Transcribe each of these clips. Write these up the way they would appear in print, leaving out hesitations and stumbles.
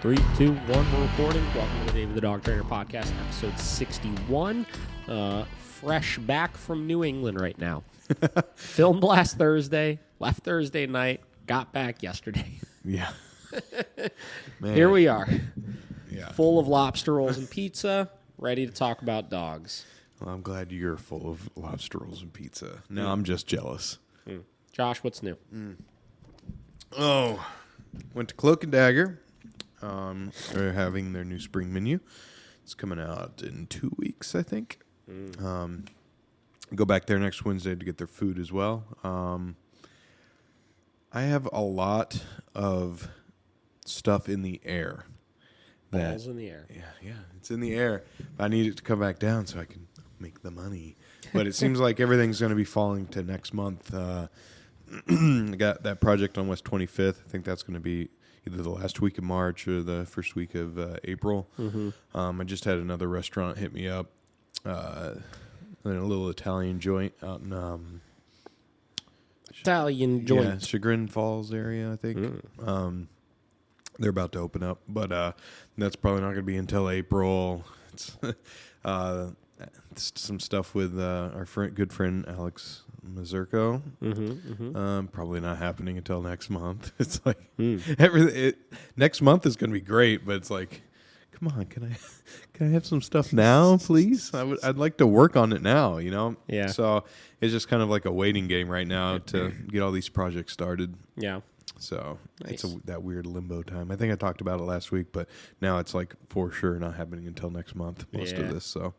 3, 2, 1, we're recording. Welcome to the David the Dog Trainer podcast, episode 61. Fresh back from New England right now. Filmed last Thursday, left Thursday night, got back yesterday. Yeah. Man. Here we are, Yeah. full of lobster rolls and pizza, ready to talk about dogs. Well, I'm glad you're full of lobster rolls and pizza. Now I'm just jealous. Josh, what's new? Oh, went to Cloak and Dagger. They're having their new spring menu. It's coming out in 2 weeks, I think. Go back there next Wednesday to get their food as well. I have a lot of stuff in the air. Balls in the air. Yeah, it's in the air. I need it to come back down so I can make the money. But it seems like everything's going to be falling to next month. I got that project on West 25th. I think that's going to be either the last week of March or the first week of April. I just had another restaurant hit me up, in a little Italian joint out in Italian joint. Yeah, Chagrin Falls area, I think. They're about to open up, but that's probably not going to be until April. It's some stuff with our good friend Alex Mazurko. Probably not happening until next month. It's like next month is going to be great, but it's like, come on, can I have some stuff now, please? I'd like to work on it now, you know? Yeah. So it's just kind of like a waiting game right now to get all these projects started. Yeah. So Nice. it's that weird limbo time. I think I talked about it last week, but now it's like for sure not happening until next month, most of this. So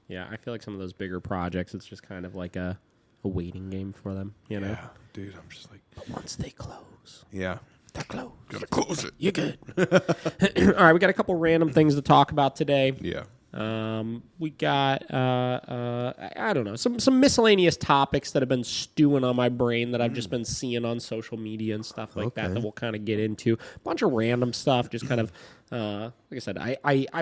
Yeah, I feel like some of those bigger projects, it's just kind of like a waiting game for them, you know? yeah, dude, I'm just like, But once they close, yeah, they're closed. gotta close it. You're good. All right, we got a couple random things to talk about today. Yeah. We got I don't know, some miscellaneous topics that have been stewing on my brain that I've just been seeing on social media and stuff like that we'll kind of get into. A bunch of random stuff, just kind of like I said,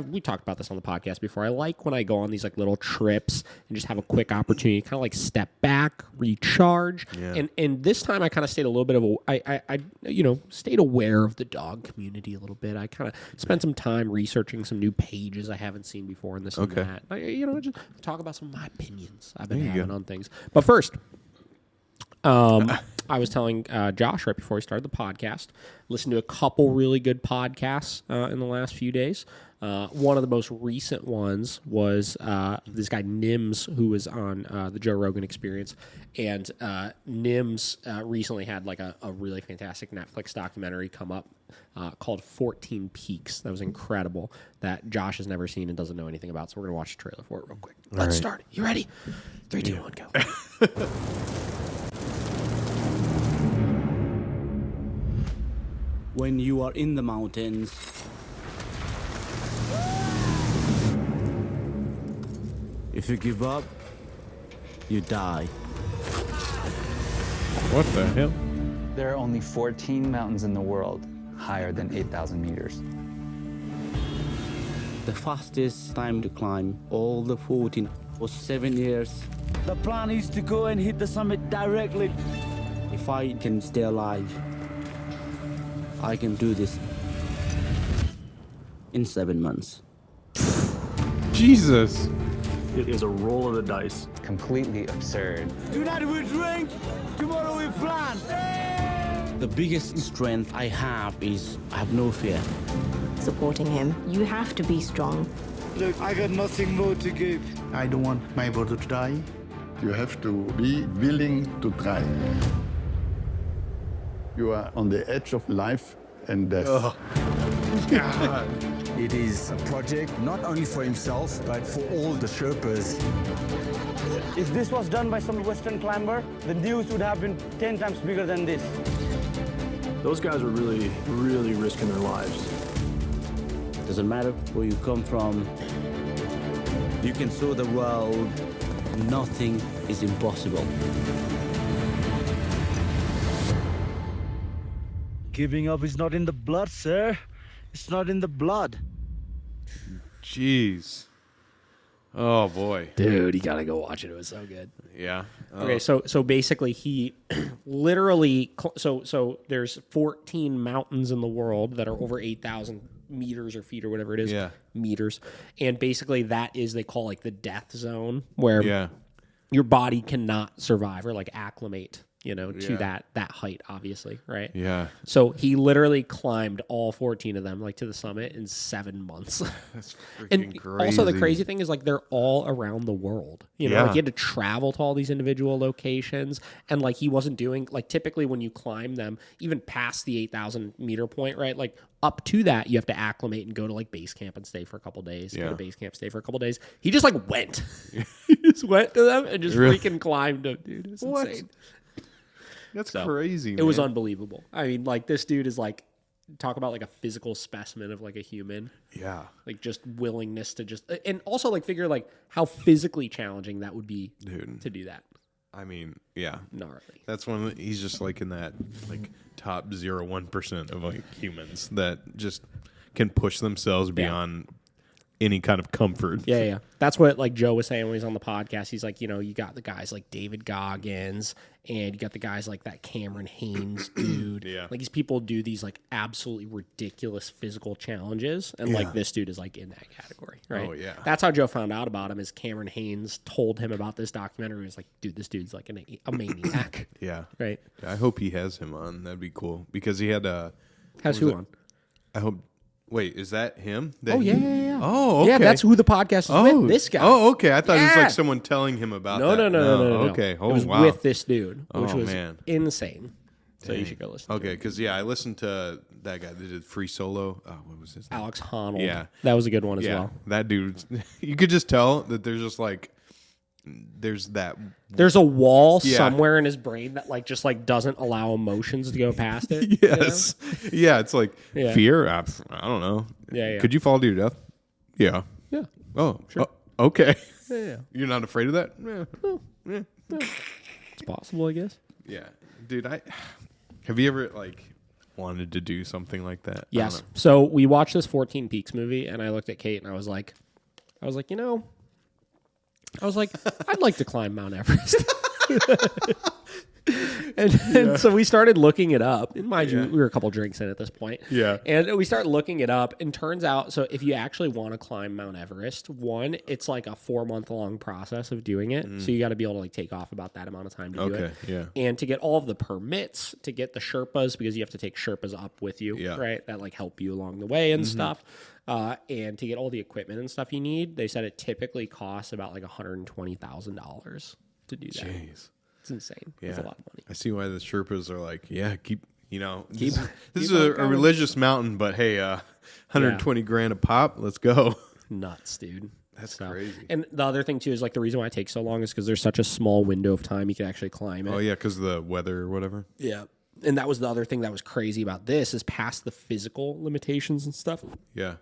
we talked about this on the podcast before. I like when I go on these like little trips and just have a quick opportunity to kind of like step back, recharge. Yeah. And this time I kind of stayed a little bit of I stayed aware of the dog community a little bit. I kind of spent some time researching some new pages I haven't seen before and this and that. Just talk about some of my opinions I've been having on things. But first, I was telling Josh right before we started the podcast, listened to a couple really good podcasts in the last few days. One of the most recent ones was this guy Nims, who was on the Joe Rogan Experience, and Nims recently had like a really fantastic Netflix documentary come up called 14 Peaks. That was incredible, that Josh has never seen and doesn't know anything about, so we're going to watch the trailer for it real quick. Let's start. You ready? 3, 2, 1, go. When you are in the mountains, if you give up, you die. What the hell? There are only 14 mountains in the world higher than 8,000 meters. The fastest time to climb all the 14 was 7 years. The plan is to go and hit the summit directly. If I can stay alive, I can do this in 7 months. Jesus. It is a roll of the dice. Completely absurd. Tonight we drink, tomorrow we plan. The biggest strength I have is I have no fear. Supporting him. You have to be strong. Look, I got nothing more to give. I don't want my brother to die. You have to be willing to try. You are on the edge of life and death. It is a project not only for himself, but for all the Sherpas. If this was done by some Western climber, the news would have been 10 times bigger than this. Those guys are really, really risking their lives. Doesn't matter where you come from, you can show the world nothing is impossible. Giving up is not in the blood, sir. It's not in the blood. Jeez. Oh boy. Dude, you gotta go watch it. It was so good. Yeah. Okay, so basically he literally so there's 14 mountains in the world that are over 8,000 meters or feet or whatever it is. Yeah. Meters. And basically that is, they call like the death zone, where Yeah. your body cannot survive or like acclimate, to that height, obviously, right? Yeah. So he literally climbed all 14 of them, like to the summit, in 7 months. That's freaking And crazy. also the crazy thing is, like, they're all around the world. Yeah. Like, he had to travel to all these individual locations, and like he wasn't doing, like, typically when you climb them, even past the 8,000 meter point, right? Like up to that, you have to acclimate and go to like base camp and stay for a couple days. Go to base camp, stay for a couple days. He just like went. He just went to them and just freaking climbed them, dude. It was insane. That's crazy, man. It was unbelievable. I mean, like, this dude is like, talk about like a physical specimen of like a human. Yeah. Like, just willingness to just, and also like figure like how physically challenging that would be, dude, to do that. I mean, yeah. Gnarly. That's one of the, he's just like in that like top 0.1% of like humans that just can push themselves beyond any kind of comfort. Yeah. That's what like Joe was saying when he was on the podcast. He's like, you got the guys like David Goggins, and you got the guys like that Cameron Haynes dude. Yeah. Like, these people do these like absolutely ridiculous physical challenges, and like this dude is like in that category, right? Oh, yeah. That's how Joe found out about him, is Cameron Haynes told him about this documentary. He was like, dude, this dude's like a maniac. Yeah. Right. I hope he has him on. That'd be cool, because he had a... Has who on? I hope... Wait, is that him? Yeah. Oh, okay. Yeah, that's who the podcast is with. This guy. Oh, okay. I thought it was like someone telling him about that. No. Okay. Oh, it was wow. with this dude, which was man. insane. So you should go listen. Okay, because I listened to that guy that did Free Solo. Oh, what was his name? Alex Honnold. Yeah. That was a good one as well. That dude. You could just tell that there's just like there's a wall somewhere in his brain that like just like doesn't allow emotions to go past it. Yes. Yeah, it's like fear. I don't know. Yeah. Could you fall to your death? Yeah. Yeah. Oh, sure. Okay. Yeah. You're not afraid of that? Yeah. It's possible, I guess. Yeah. Dude, have you ever like wanted to do something like that? Yes. So we watched this 14 Peaks movie, and I looked at Kate and I was like, I'd like to climb Mount Everest. And so we started looking it up. And mind you, we were a couple drinks in at this point. Yeah. And we started looking it up, and turns out, so if you actually want to climb Mount Everest, one, it's like a 4-month-long process of doing it. So you got to be able to like take off about that amount of time to do it. Yeah. And to get all of the permits, to get the Sherpas, because you have to take Sherpas up with you, right? That like help you along the way and stuff. And to get all the equipment and stuff you need, they said it typically costs about like $120,000 to do that. Jeez. It's insane. Yeah. It's a lot of money. I see why the Sherpas are like, keep this is on a going. religious mountain, but hey, 120 grand a pop. Let's go. Nuts, dude. That's crazy. And the other thing too is like the reason why it takes so long is because there's such a small window of time you can actually climb it. Oh yeah, because of the weather or whatever. Yeah. And that was the other thing that was crazy about this, is past the physical limitations and stuff. Yeah.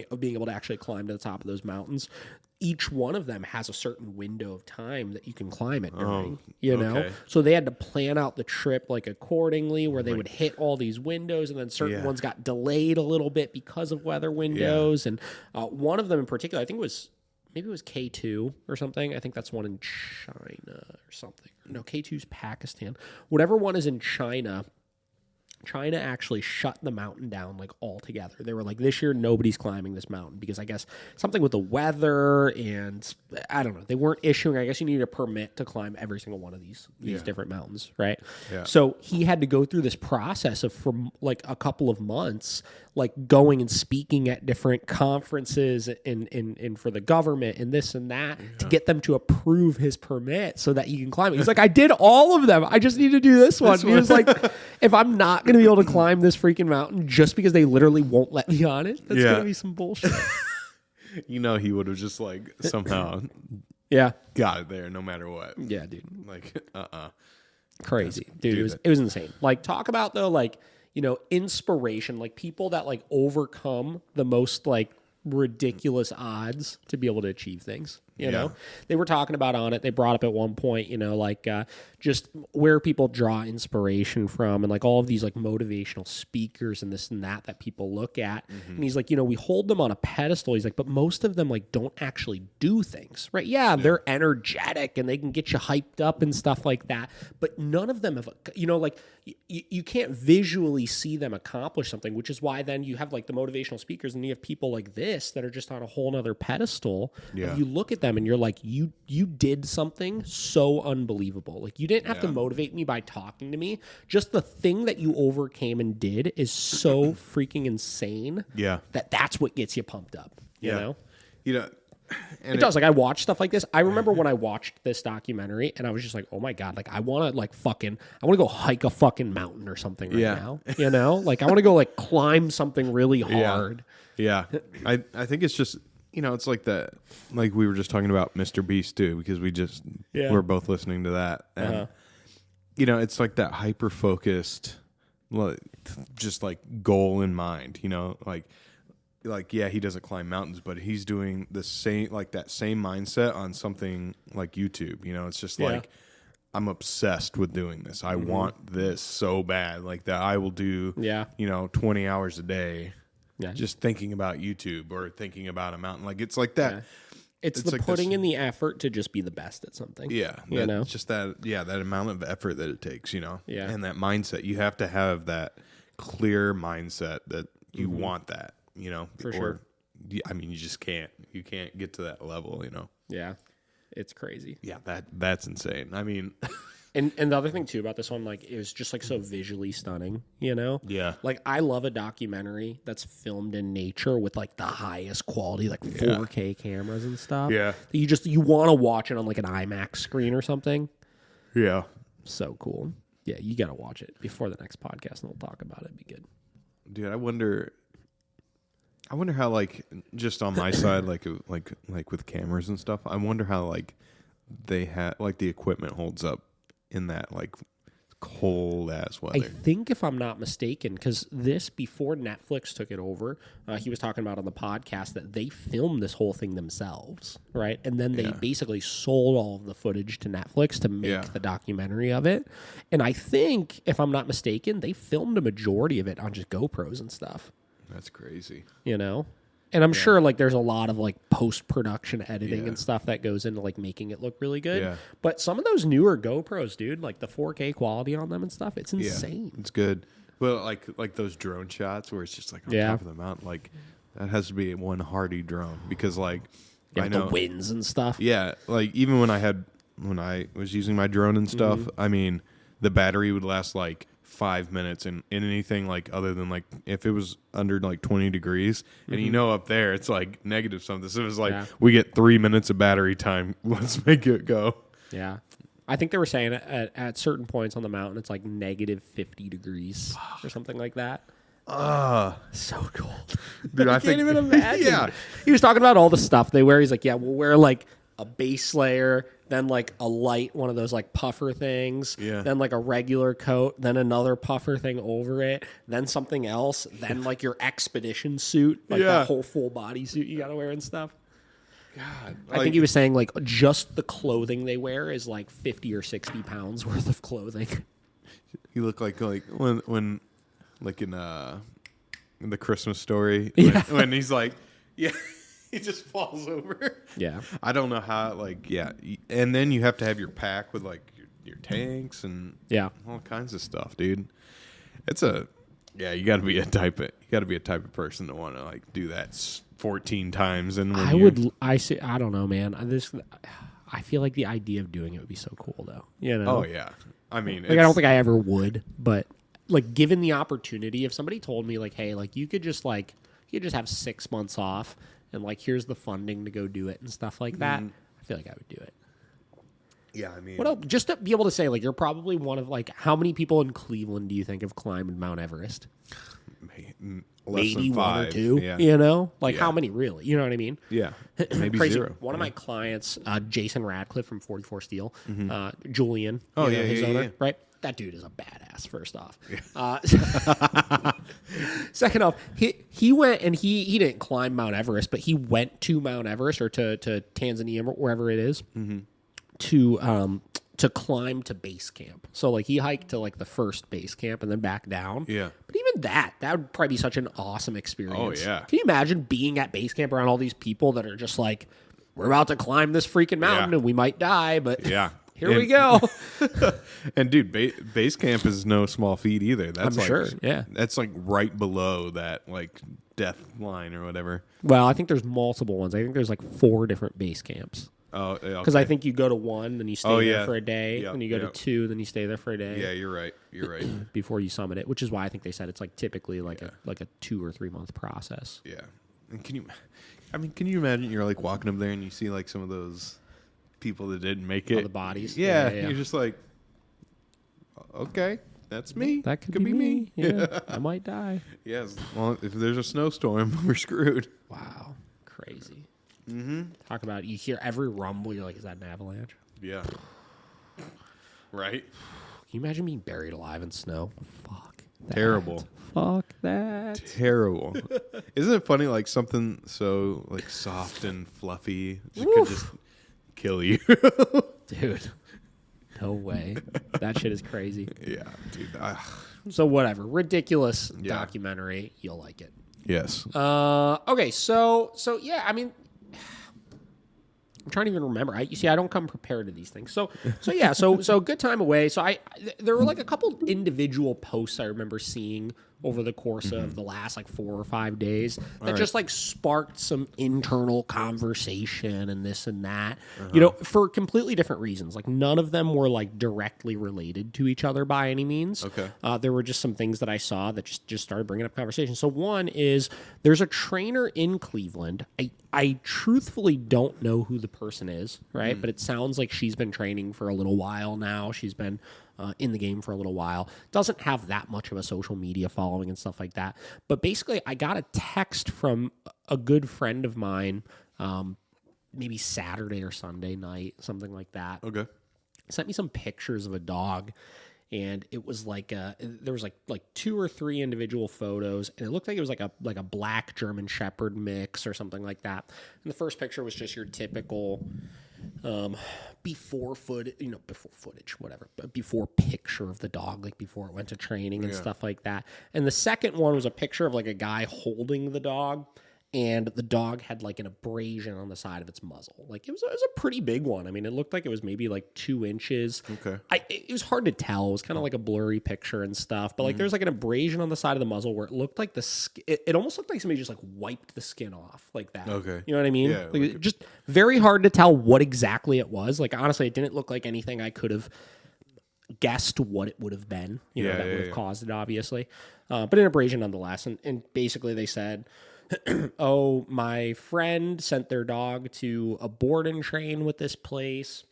Of being able to actually climb to the top of those mountains. Each one of them has a certain window of time that you can climb it during, know? So they had to plan out the trip like accordingly, where they would hit all these windows, and then certain ones got delayed a little bit because of weather windows. And one of them in particular, I think maybe it was K2 or something. I think that's one in China or something. No, K2's Pakistan. Whatever one is in China actually shut the mountain down like altogether. They were like, this year nobody's climbing this mountain, because I guess something with the weather, and I don't know, they weren't issuing, I guess you need a permit to climb every single one of these different mountains, right? Yeah. So he had to go through this process of, for like a couple of months, like going and speaking at different conferences and for the government and this and that to get them to approve his permit so that he can climb it. He's like, I did all of them. I just need to do this one. He was like, if I'm not going to be able to climb this freaking mountain just because they literally won't let me on it, that's going to be some bullshit. He would have just like somehow got it there no matter what. Yeah, dude. Like, Crazy. Dude, it was insane. Like, talk about though, like, inspiration, like people that like overcome the most like ridiculous odds to be able to achieve things. You know, they were talking about on it. They brought up at one point, you know, like just where people draw inspiration from and like all of these like motivational speakers and this and that people look at. And he's like, you know, we hold them on a pedestal. He's like, but most of them like don't actually do things, right? Yeah, they're energetic and they can get you hyped up and stuff like that. But none of them have, you know, like you can't visually see them accomplish something, which is why then you have like the motivational speakers and you have people like this that are just on a whole nother pedestal. Yeah. You look at them and you're like, you did something so unbelievable. Like you didn't have to motivate me by talking to me. Just the thing that you overcame and did is so freaking insane. Yeah. That's what gets you pumped up. You know? You know, and it does. Like I watch stuff like this. I remember when I watched this documentary and I was just like, oh my God, like I want to go hike a fucking mountain or something right now. You know, like I want to go like climb something really hard. Yeah. I think it's just, you know, it's like that, like we were just talking about Mr. Beast too, because we're both listening to that. And, you know, it's like that hyper focused, just like goal in mind, you know, like, yeah, he doesn't climb mountains, but he's doing the same, like that same mindset on something like YouTube. You know, it's just like, I'm obsessed with doing this. I want this so bad, like that I will do, you know, 20 hours a day just thinking about YouTube or thinking about a mountain. Like, it's like that. It's the like putting in the effort to just be the best at something. Yeah. You know? Just that, that amount of effort that it takes, you know? Yeah. And that mindset. You have to have that clear mindset that you want that. You know, for sure. I mean, you just can't. You can't get to that level. You know. Yeah, it's crazy. Yeah, that's insane. I mean, and the other thing too about this one, like, it was just like so visually stunning. You know. Yeah. Like I love a documentary that's filmed in nature with like the highest quality, like 4K cameras and stuff. Yeah. You want to watch it on like an IMAX screen or something. Yeah. So cool. Yeah, you got to watch it before the next podcast, and we'll talk about it. It'd be good. Dude, I wonder how, like, just on my side, like with cameras and stuff, I wonder how, like, they had, like, the equipment holds up in that, like, cold ass weather. I think, if I'm not mistaken, because this, before Netflix took it over, he was talking about on the podcast that they filmed this whole thing themselves, right? And then they basically sold all of the footage to Netflix to make the documentary of it. And I think, if I'm not mistaken, they filmed a majority of it on just GoPros and stuff. That's crazy. You know? And I'm sure like there's a lot of like post-production editing and stuff that goes into like making it look really good. Yeah. But some of those newer GoPros, dude, like the 4K quality on them and stuff, it's insane. Yeah, it's good. Well, like those drone shots where it's just like on top of the mountain, like that has to be one hardy drone because like I know the winds and stuff. Yeah, like even when I was using my drone and stuff, I mean, the battery would last like 5 minutes and anything like other than like if it was under like 20 degrees and you know up there it's like negative something, so it was like we get 3 minutes of battery time, let's make it go. Yeah, I think they were saying at certain points on the mountain it's like negative 50 degrees or something like that. So cold. Dude, I can't even imagine. He was talking about all the stuff they wear. He's like, we'll wear like a base layer, then like a light, one of those like puffer things, then like a regular coat, then another puffer thing over it, then something else, then like your expedition suit, like that whole full body suit you gotta wear and stuff. God, I think he was saying like just the clothing they wear is like 50 or 60 pounds worth of clothing. You look like when like in the Christmas Story when he's like he just falls over. Yeah. I don't know how, like, and then you have to have your pack with, like, your tanks and all kinds of stuff, dude. It's you got to be a type of person to want to, like, do that 14 times. And I don't know, man. I feel like the idea of doing it would be so cool, though. You know? Oh, yeah. I mean, like, I don't think I ever would, but, like, given the opportunity, if somebody told me, like, hey, like, you could just have 6 months off, and, like, here's the funding to go do it and stuff like that, I feel like I would do it. Yeah, I mean... What else? Just to be able to say, like, you're probably one of, like, how many people in Cleveland do you think have climbed Mount Everest? Maybe one or two, you know? Like, how many really? You know what I mean? Yeah, maybe Crazy. Zero. One of my clients, Jason Radcliffe from 44 Steel, Julian, his owner, right? that dude is a badass. First off, second off, he went and he didn't climb Mount Everest, but he went to Mount Everest or to Tanzania, wherever it is, to climb to base camp. So like he hiked to like the first base camp and then back down. Yeah. But even that would probably be such an awesome experience. Oh, yeah. Can you imagine being at base camp around all these people that are just like, we're about to climb this freaking mountain and we might die, but here we go. And dude, base camp is no small feat either. That's I'm sure. Yeah. That's like right below that like death line or whatever. Well, I think there's multiple ones. I think there's like 4 different base camps. Oh, because I think you go to 1, then you stay there for a day. Yep, then you go to 2, then you stay there for a day. Yeah, you're right. You're right. Before you summit it, which is why I think they said it's like typically like a 2 or 3 month process. Yeah. And can you imagine you're like walking up there and you see like some of those people that didn't make it, all the bodies. Yeah, you're just like, okay, that's me. That could be me. Yeah, I might die. Yes. Well, if there's a snowstorm, we're screwed. Wow, crazy. Talk about, you hear every rumble, you're like, is that an avalanche? Yeah. Right? Can you imagine being buried alive in snow? Fuck. Terrible. Fuck that. Terrible. Isn't it funny, like something so like soft and fluffy could just kill you? Dude. No way. That shit is crazy. Yeah, dude. So whatever. Ridiculous documentary. You'll like it. Yes. Okay, so yeah, I mean, I'm trying to even remember. You see, I don't come prepared to these things. So good time away. So there were like a couple individual posts I remember seeing over the course of the last like 4 or 5 days that just like sparked some internal conversation and this and that, you know, for completely different reasons. Like none of them were like directly related to each other by any means. Okay. There were just some things that I saw that just started bringing up conversation. So one is there's a trainer in Cleveland. I truthfully don't know who the person is, right? But it sounds like she's been training for a little while now. She's been in the game for a little while. Doesn't have that much of a social media following and stuff like that. But basically, I got a text from a good friend of mine, maybe Saturday or Sunday night, something like that. Okay. Sent me some pictures of a dog. And it was like there was like 2 or 3 individual photos, and it looked like it was like a black German Shepherd mix or something like that. And the first picture was just your typical before picture of the dog, like before it went to training and stuff like that. And the second one was a picture of like a guy holding the dog. And the dog had like an abrasion on the side of its muzzle. Like it was a pretty big one. I mean, it looked like it was maybe like 2 inches. Okay. It was hard to tell. It was kind of like a blurry picture and stuff. But like there was like an abrasion on the side of the muzzle where it looked like it almost looked like somebody just like wiped the skin off like that. Okay. You know what I mean? Yeah, like just very hard to tell what exactly it was. Like honestly, it didn't look like anything I could have guessed what it would have been. You know, that would have caused it, obviously. But an abrasion nonetheless. And basically they said, oh, my friend sent their dog to a board and train with this place.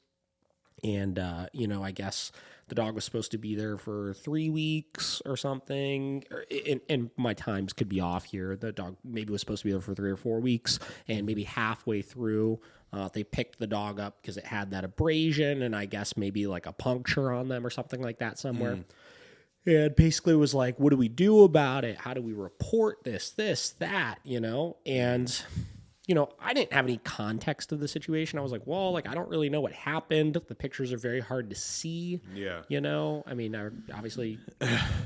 And, you know, I guess the dog was supposed to be there for 3 weeks or something. And my times could be off here. The dog maybe was supposed to be there for 3 or 4 weeks. And maybe halfway through, they picked the dog up because it had that abrasion and I guess maybe like a puncture on them or something like that somewhere. And basically was like, what do we do about it? How do we report this, that, you know? And, you know, I didn't have any context of the situation. I was like, well, like, I don't really know what happened. The pictures are very hard to see. Yeah. You know? I mean, I obviously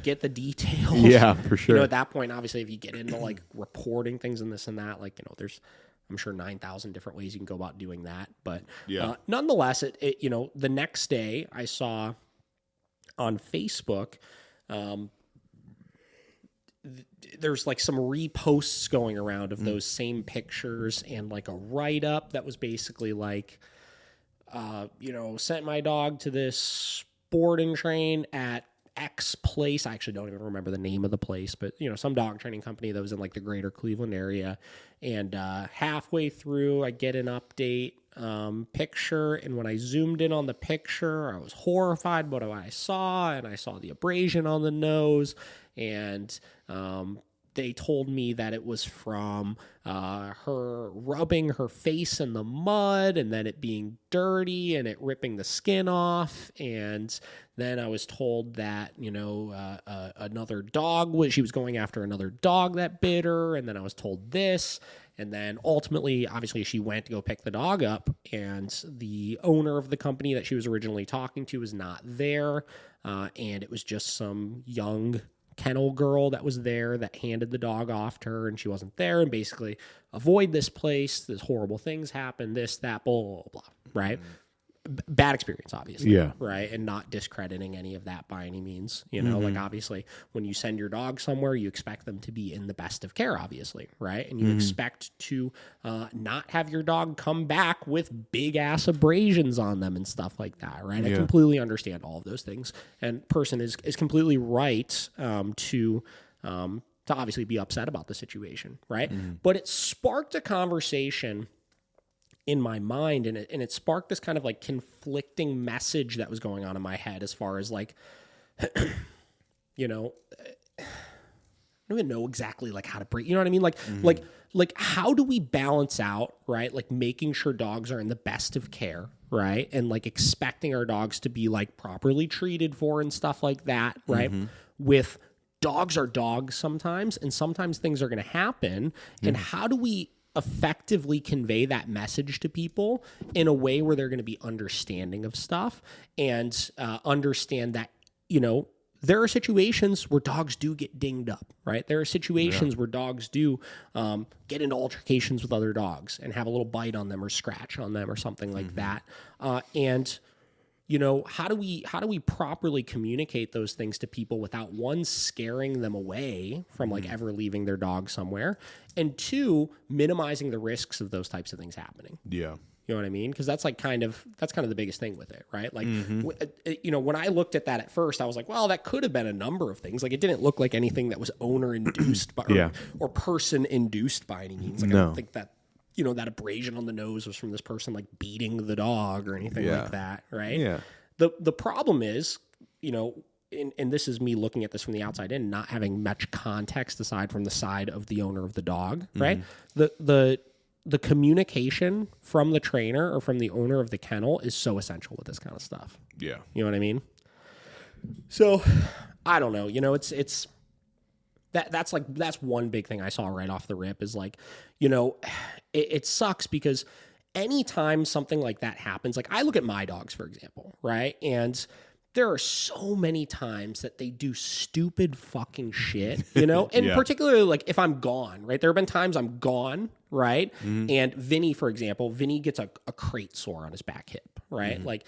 get the details. Yeah, for sure. You know, at that point, obviously, if you get into, like, reporting things and this and that, like, you know, there's, I'm sure, 9,000 different ways you can go about doing that. But nonetheless, it, you know, the next day I saw on Facebook, there's like some reposts going around of those same pictures and like a write-up that was basically like, you know, sent my dog to this board and train at X place. I actually don't even remember the name of the place, but you know, some dog training company that was in like the greater Cleveland area. And halfway through, I get an update picture, and when I zoomed in on the picture, I was horrified by what I saw, and I saw the abrasion on the nose, and they told me that it was from her rubbing her face in the mud and then it being dirty and it ripping the skin off. And then I was told that, another dog, she was going after another dog that bit her. And then I was told this. And then ultimately, obviously, she went to go pick the dog up, and the owner of the company that she was originally talking to was not there. And it was just some young kennel girl that was there that handed the dog off to her, and she wasn't there. And basically, avoid this place. There's horrible things happen, this, that, blah, blah, blah, right? Bad experience, obviously. Yeah. Right. And not discrediting any of that by any means. Like obviously when you send your dog somewhere, you expect them to be in the best of care, obviously. Right. And you expect to not have your dog come back with big ass abrasions on them and stuff like that. Right. I completely understand all of those things. And person is completely right to obviously be upset about the situation. Right. But it sparked a conversation in my mind, and it sparked this kind of like conflicting message that was going on in my head as far as like, I don't even know exactly like how to break, you know what I mean? Like how do we balance out, right? Like making sure dogs are in the best of care, right? And like expecting our dogs to be like properly treated for and stuff like that, right? With dogs are dogs sometimes, and sometimes things are going to happen. And how do we effectively convey that message to people in a way where they're going to be understanding of stuff and understand that, there are situations where dogs do get dinged up, right? There are situations where dogs do get into altercations with other dogs and have a little bite on them or scratch on them or something like that. And how do we properly communicate those things to people without, one, scaring them away from like ever leaving their dog somewhere, and two, minimizing the risks of those types of things happening? Yeah. You know what I mean? Because that's kind of the biggest thing with it, right? Like, when I looked at that at first, I was like, well, that could have been a number of things. Like, it didn't look like anything that was owner induced or person induced by any means. Like, I don't think that, that abrasion on the nose was from this person like beating the dog or anything like that, right? Yeah. The problem is, and this is me looking at this from the outside in, not having much context aside from the side of the owner of the dog, right? The communication from the trainer or from the owner of the kennel is so essential with this kind of stuff. Yeah. You know what I mean? So I don't know, it's that's one big thing I saw right off the rip is like, it sucks because anytime something like that happens, like I look at my dogs, for example, right? And there are so many times that they do stupid fucking shit, and particularly like if I'm gone, right? There have been times I'm gone, right? And Vinny, for example, gets a crate sore on his back hip, right? Like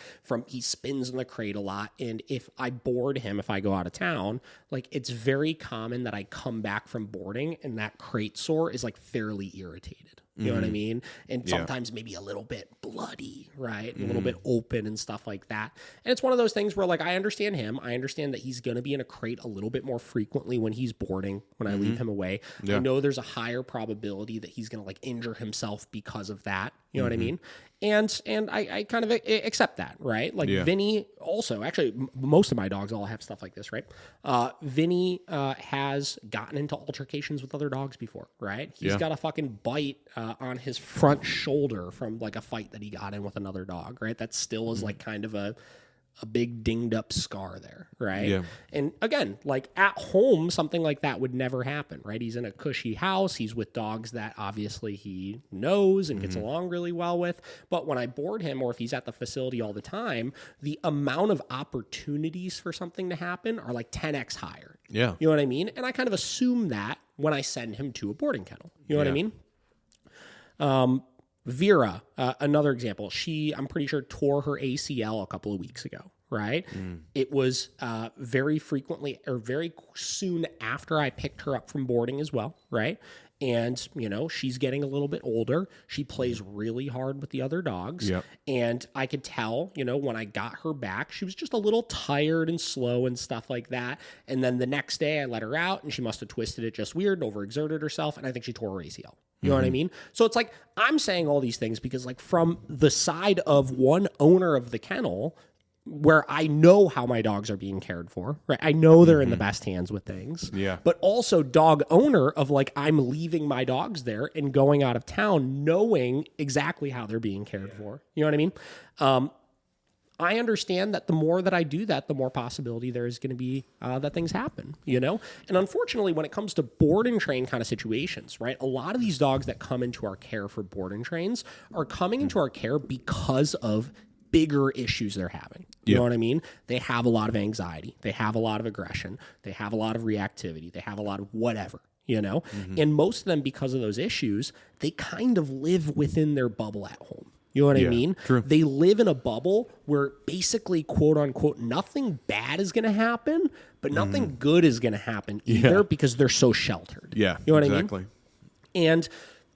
he spins in the crate a lot. And if I board him, if I go out of town, like it's very common that I come back from boarding and that crate sore is like fairly irritated. You know what I mean? And sometimes maybe a little bit bloody, right? A little bit open and stuff like that. And it's one of those things where like I understand him. I understand that he's going to be in a crate a little bit more frequently when he's boarding, when I leave him away. I know there's a higher probability that he's going to like injure himself because of that. You know what I mean? And I kind of accept that, right? Like Vinny also, actually, most of my dogs all have stuff like this, right? Vinny has gotten into altercations with other dogs before, right? He's got a fucking bite on his front shoulder from like a fight that he got in with another dog, right? That still is like kind of a big dinged up scar there, right? Yeah. And again, like at home, something like that would never happen, right? He's in a cushy house. He's with dogs that obviously he knows and gets along really well with. But when I board him or if he's at the facility all the time, the amount of opportunities for something to happen are like 10x higher. Yeah. You know what I mean? And I kind of assume that when I send him to a boarding kennel. You know what I mean? Vera, another example, I'm pretty sure tore her ACL a couple of weeks ago, right? It was very frequently or very soon after I picked her up from boarding as well, right? And, she's getting a little bit older. She plays really hard with the other dogs. Yep. And I could tell, when I got her back, she was just a little tired and slow and stuff like that. And then the next day I let her out and she must have twisted it just weird and overexerted herself. And I think she tore her ACL. You know what I mean? So it's like, I'm saying all these things because like from the side of one owner of the kennel, where I know how my dogs are being cared for, right? I know they're in the best hands with things. Yeah. But also dog owner of like, I'm leaving my dogs there and going out of town knowing exactly how they're being cared for. You know what I mean? I understand that the more that I do that, the more possibility there is going to be that things happen, you know? And unfortunately, when it comes to board and train kind of situations, right, a lot of these dogs that come into our care for board and trains are coming into our care because of bigger issues they're having. You know what I mean? They have a lot of anxiety. They have a lot of aggression. They have a lot of reactivity. They have a lot of whatever, you know? And most of them, because of those issues, they kind of live within their bubble at home. You know what I mean? True. They live in a bubble where basically, quote unquote, nothing bad is going to happen, but nothing good is going to happen either because they're so sheltered. Yeah, You know what exactly. I mean? And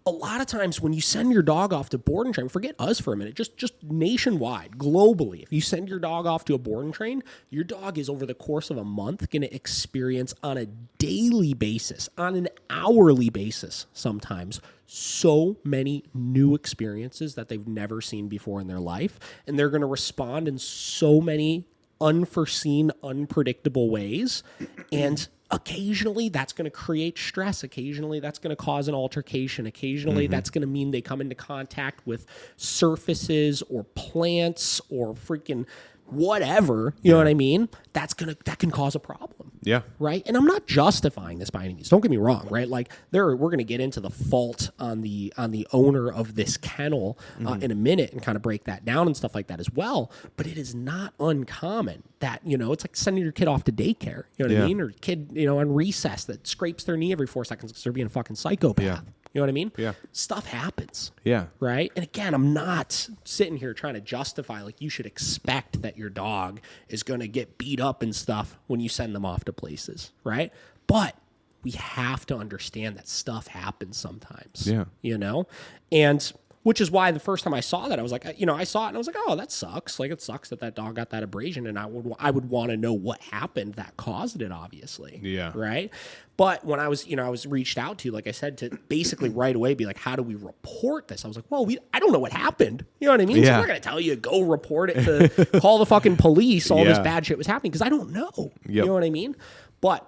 a lot of times when you send your dog off to board and train, forget us for a minute, just nationwide, globally, if you send your dog off to a board and train, your dog is over the course of a month going to experience on a daily basis, on an hourly basis sometimes, so many new experiences that they've never seen before in their life. And they're going to respond in so many unforeseen, unpredictable ways. And occasionally that's going to create stress. Occasionally that's going to cause an altercation. Occasionally that's going to mean they come into contact with surfaces or plants or freaking whatever, you know what I mean? That can cause a problem. Yeah. Right. And I'm not justifying this by any means. Don't get me wrong. Right. Like we're going to get into the fault on the owner of this kennel in a minute and kind of break that down and stuff like that as well. But it is not uncommon that, you know, it's like sending your kid off to daycare, you know what I mean? Or kid, you know, on recess that scrapes their knee every 4 seconds because they're being a fucking psychopath. Yeah. You know what I mean? Yeah. Stuff happens. Yeah. Right? And again, I'm not sitting here trying to justify like you should expect that your dog is going to get beat up and stuff when you send them off to places, right? But we have to understand that stuff happens sometimes. Yeah. You know? And which is why the first time I saw that, I was like, you know, I saw it and I was like, oh, that sucks. Like, it sucks that dog got that abrasion, and I would want to know what happened that caused it, obviously. Yeah. Right? But when I was reached out to, like I said, to basically right away be like, how do we report this? I was like, well, I don't know what happened. You know what I mean? So Yeah. I'm not going to tell you, go report it to call the fucking police, all this Yeah. bad shit was happening, because I don't know. Yep. You know what I mean? But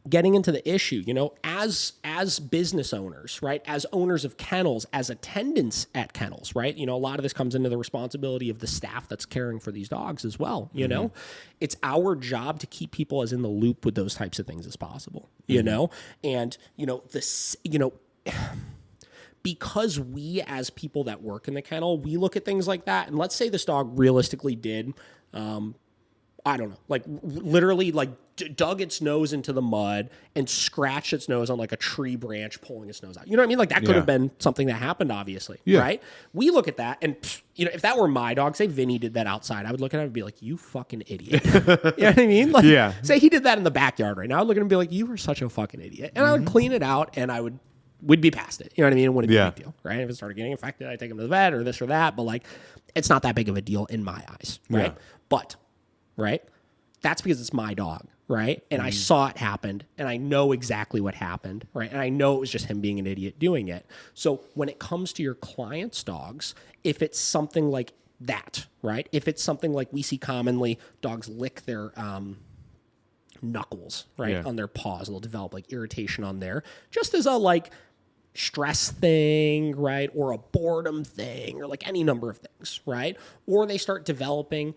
getting into the issue, you know, as business owners, right, as owners of kennels, as attendants at kennels, right, you know, a lot of this comes into the responsibility of the staff that's caring for these dogs as well. You know, it's our job to keep people as in the loop with those types of things as possible, you know, and, you know, because we as people that work in the kennel, we look at things like that. And let's say this dog realistically did, I don't know, like literally like dug its nose into the mud and scratched its nose on like a tree branch, pulling its nose out. You know what I mean? Like that could have been something that happened, obviously, right? We look at that and, you know, if that were my dog, say Vinny did that outside, I would look at him and be like, you fucking idiot. You know what I mean? Like, say he did that in the backyard right now, I'd look at him and be like, you are such a fucking idiot. And I would clean it out and we'd be past it. You know what I mean? It wouldn't be a big deal, right? If it started getting infected, I'd take him to the vet or this or that, but like, it's not that big of a deal in my eyes, right? But, right? That's because it's my dog, right? And I saw it happen, and I know exactly what happened, right? And I know it was just him being an idiot doing it. So when it comes to your clients' dogs, if it's something like that, right? If it's something like we see commonly, dogs lick their knuckles, right, on their paws. They'll develop like irritation on there, just as a like stress thing, right? Or a boredom thing, or like any number of things, right? Or they start developing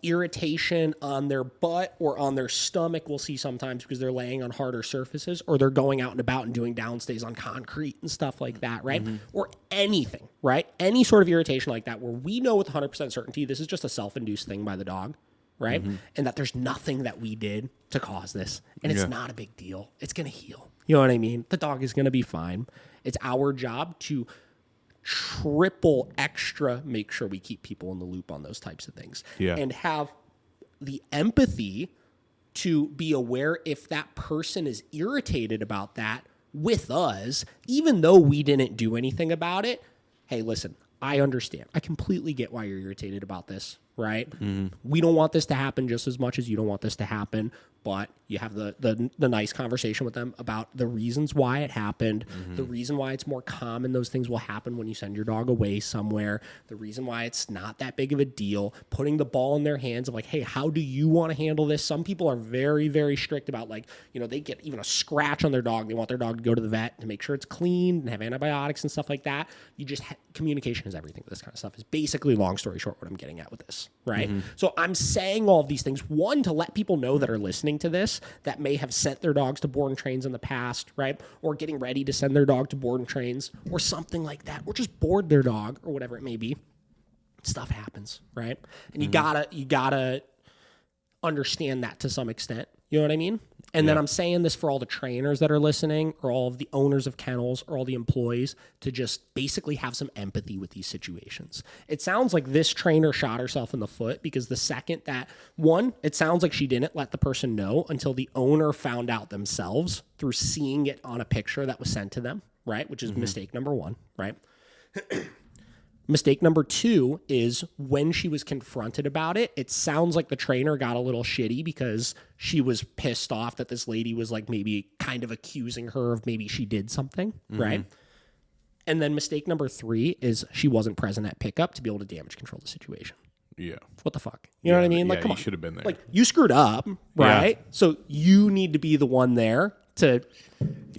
irritation on their butt or on their stomach. We'll see sometimes because they're laying on harder surfaces, or they're going out and about and doing downstays on concrete and stuff like that, right? Or anything, right? Any sort of irritation like that where we know with 100% certainty this is just a self-induced thing by the dog, right? And that there's nothing that we did to cause this, and it's not a big deal. It's going to heal. You know what I mean? The dog is going to be fine. It's our job to triple extra make sure we keep people in the loop on those types of things. And have the empathy to be aware if that person is irritated about that with us, even though we didn't do anything about it. Hey, listen, I understand. I completely get why you're irritated about this. right? We don't want this to happen just as much as you don't want this to happen, but you have the nice conversation with them about the reasons why it happened, the reason why it's more common those things will happen when you send your dog away somewhere, the reason why it's not that big of a deal, putting the ball in their hands of like, hey, how do you want to handle this? Some people are very, very strict about like, they get even a scratch on their dog. They want their dog to go to the vet to make sure it's clean and have antibiotics and stuff like that. You just, communication is everything. This kind of stuff is basically, long story short, what I'm getting at with this, right? So I'm saying all of these things, one, to let people know that are listening to this that may have sent their dogs to board and trains in the past, right? Or getting ready to send their dog to board and trains or something like that, or just board their dog or whatever it may be. Stuff happens, right? And you gotta understand that to some extent. You know what I mean? And then I'm saying this for all the trainers that are listening, or all of the owners of kennels, or all the employees, to just basically have some empathy with these situations. It sounds like this trainer shot herself in the foot because the second that, one, it sounds like she didn't let the person know until the owner found out themselves through seeing it on a picture that was sent to them, right? Which is mistake number one, right? Mistake number two is when she was confronted about it, it sounds like the trainer got a little shitty because she was pissed off that this lady was like maybe kind of accusing her of maybe she did something, right? And then mistake number three is she wasn't present at pickup to be able to damage control the situation. Yeah. What the fuck? You know what I mean? Like, come on. You should have been there. Like, you screwed up, right? Yeah. So you need to be the one there to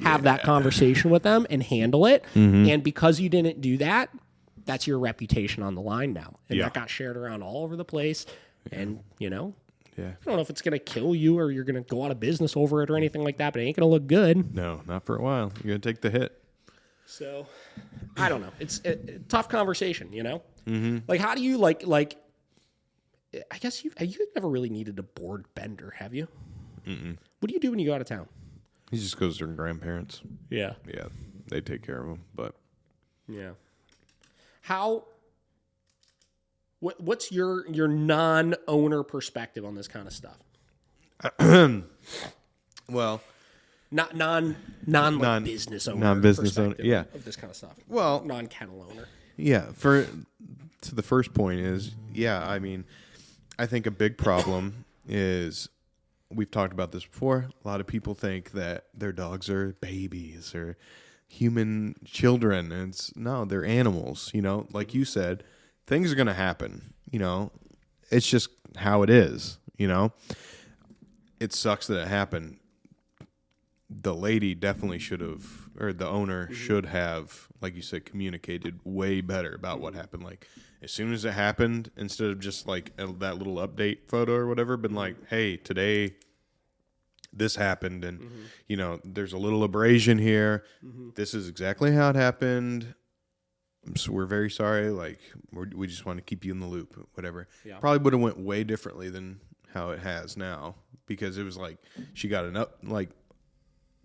have that conversation with them and handle it. And because you didn't do that, that's your reputation on the line now. And that got shared around all over the place. And, I don't know if it's going to kill you or you're going to go out of business over it or anything like that, but it ain't going to look good. No, not for a while. You're going to take the hit. So, I don't know. It's a tough conversation, Like, how do you, like, I guess you've never really needed a board bender, have you? What do you do when you go out of town? He just goes to her grandparents. Yeah. Yeah, they take care of him, but... Yeah. What's your non-owner perspective on this kind of stuff? Well, non-business owner, non-business owner, of this kind of stuff. Well, non-kennel owner. Yeah, to the first point is, I mean, I think a big problem is, we've talked about this before, a lot of people think that their dogs are babies or human children, and they're animals, like you said, things are going to happen, it's just how it is, it sucks that it happened. The lady definitely should have, or the owner should have, like you said, communicated way better about what happened. Like, as soon as it happened, instead of just like that little update photo or whatever, been like, hey, today this happened, and there's a little abrasion here. This is exactly how it happened. So we're very sorry. Like, we just want to keep you in the loop, whatever. Yeah. Probably would have went way differently than how it has now, because it was like she got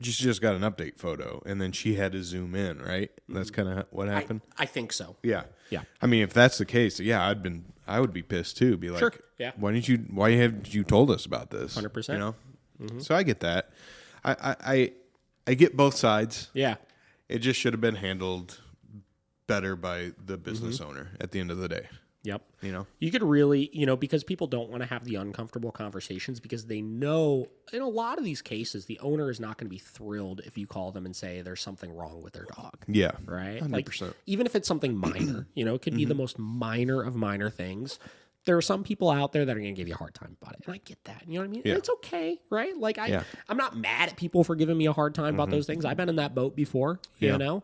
just got an update photo, and then she had to zoom in, right? That's kind of what happened. I think so. Yeah. Yeah. I mean, if that's the case, I would be pissed too. Be like, sure. Yeah. Why haven't you told us about this? 100%. So I get that. I get both sides. Yeah. It just should have been handled better by the business owner at the end of the day. Yep. You could really, because people don't want to have the uncomfortable conversations because they know in a lot of these cases, the owner is not going to be thrilled if you call them and say there's something wrong with their dog. Yeah. Right? 100%. Like, even if it's something minor, it could be the most minor of minor things. There are some people out there that are going to give you a hard time about it. And I get that. You know what I mean? Yeah. And it's okay, right? Like, I'm not mad at people for giving me a hard time about those things. I've been in that boat before, you know?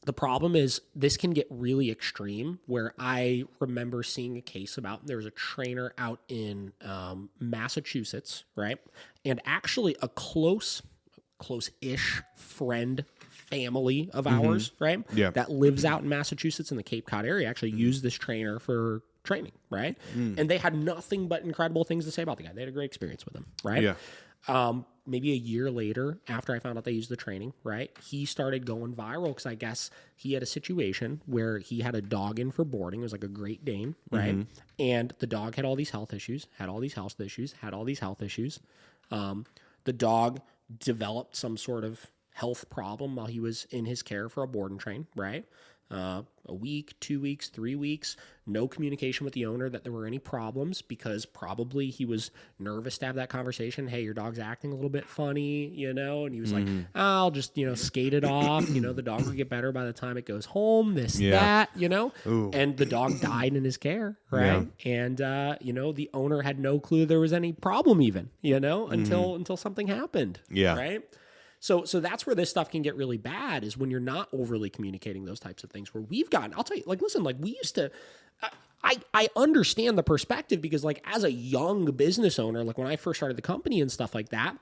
The problem is this can get really extreme, where I remember seeing a case about, there was a trainer out in Massachusetts, right? And actually a close-ish friend family of ours, right? Yeah. That lives out in Massachusetts in the Cape Cod area actually used this trainer for training, right? And they had nothing but incredible things to say about the guy. They had a great experience with him, right? Yeah. Maybe a year later, after I found out they used the training, right, he started going viral because I guess he had a situation where he had a dog in for boarding. It was like a Great Dane, right? And the dog had all these health issues, had all these health issues. The dog developed some sort of health problem while he was in his care for a board and train, right? a week, 2 weeks, 3 weeks, no communication with the owner that there were any problems, because probably he was nervous to have that conversation. Hey, your dog's acting a little bit funny, and he was like, I'll just, skate it off. The dog will get better by the time it goes home, that, Ooh. and the dog died in his care. Right. Yeah. And, the owner had no clue there was any problem even, until something happened. Yeah. Right. So that's where this stuff can get really bad, is when you're not overly communicating those types of things, where we've gotten, I'll tell you, listen, we used to, I understand the perspective, because as a young business owner, when I first started the company and stuff like that,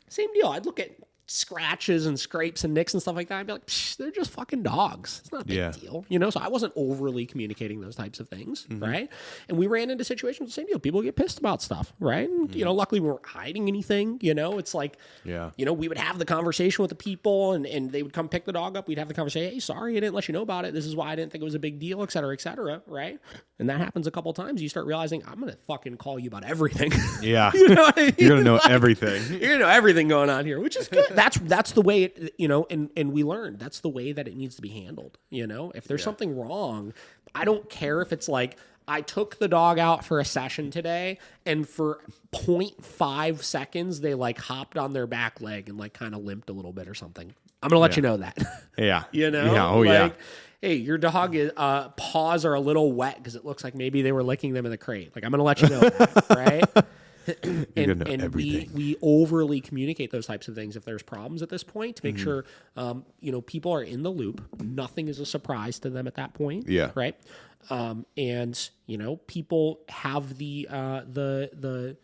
same deal. I'd look at scratches and scrapes and nicks and stuff like that. I'd be like, they're just fucking dogs. It's not a big deal, so I wasn't overly communicating those types of things, right? And we ran into situations, same deal. People get pissed about stuff, right? And, luckily we weren't hiding anything, it's like, we would have the conversation with the people, and they would come pick the dog up. We'd have the conversation, hey, sorry, I didn't let you know about it. This is why I didn't think it was a big deal, et cetera, right? And that happens a couple of times. You start realizing, I'm going to fucking call you about everything. Yeah. You know what I mean? You're going to know everything. You're going to know everything going on here, which is good. That's the way it, and we learned that's the way that it needs to be handled. If there's something wrong, I don't care if it's like, I took the dog out for a session today, and for 0.5 seconds, they hopped on their back leg and kind of limped a little bit or something. I'm going to let you know that. Yeah. Yeah. Oh, yeah. Hey, your dog is, paws are a little wet because it looks like maybe they were licking them in the crate. I'm going to let you know that, right? And we overly communicate those types of things if there's problems at this point, to make sure people are in the loop. Nothing is a surprise to them at that point. Yeah. Right. And people have the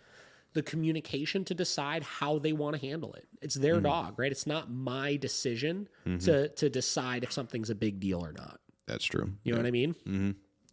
communication to decide how they want to handle it. It's their dog, right? It's not my decision to decide if something's a big deal or not. That's true. You know what I mean? Mm-hmm.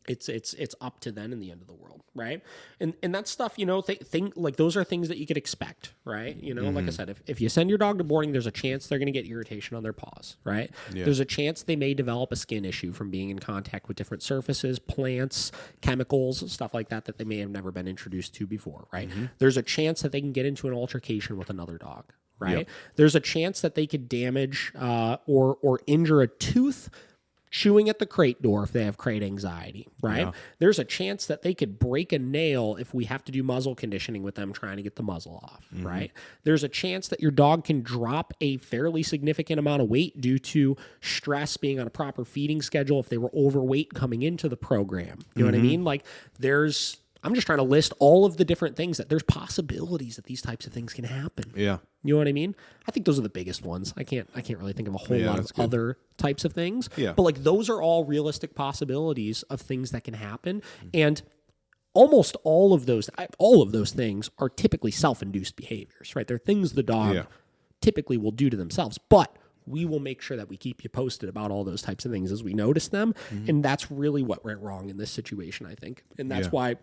It's up to them in the end of the world, right? And that stuff, those are things that you could expect, right? Like I said, if you send your dog to boarding, there's a chance they're going to get irritation on their paws, right? Yeah. There's a chance they may develop a skin issue from being in contact with different surfaces, plants, chemicals, stuff like that they may have never been introduced to before, right? There's a chance that they can get into an altercation with another dog, right? Yep. There's a chance that they could damage or injure a tooth chewing at the crate door if they have crate anxiety, right? Yeah. There's a chance that they could break a nail if we have to do muzzle conditioning with them trying to get the muzzle off, right? There's a chance that your dog can drop a fairly significant amount of weight due to stress, being on a proper feeding schedule if they were overweight coming into the program. You know what I mean? I'm just trying to list all of the different things that there's possibilities that these types of things can happen. Yeah. You know what I mean? I think those are the biggest ones. I can't really think of a whole lot of other types of things. Yeah. But those are all realistic possibilities of things that can happen. And almost all of those things are typically self-induced behaviors, right? They're things the dog typically will do to themselves. But we will make sure that we keep you posted about all those types of things as we notice them. And that's really what went wrong in this situation, I think. And that's why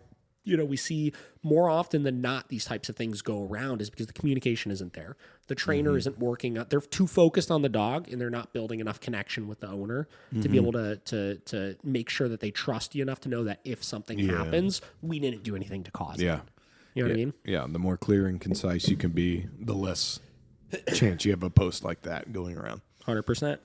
we see more often than not these types of things go around, is because the communication isn't there. The trainer isn't working. They're too focused on the dog, and they're not building enough connection with the owner to be able to make sure that they trust you enough to know that if something happens, we didn't do anything to cause it. You know what I mean? Yeah. The more clear and concise you can be, the less chance you have a post like that going around. 100%.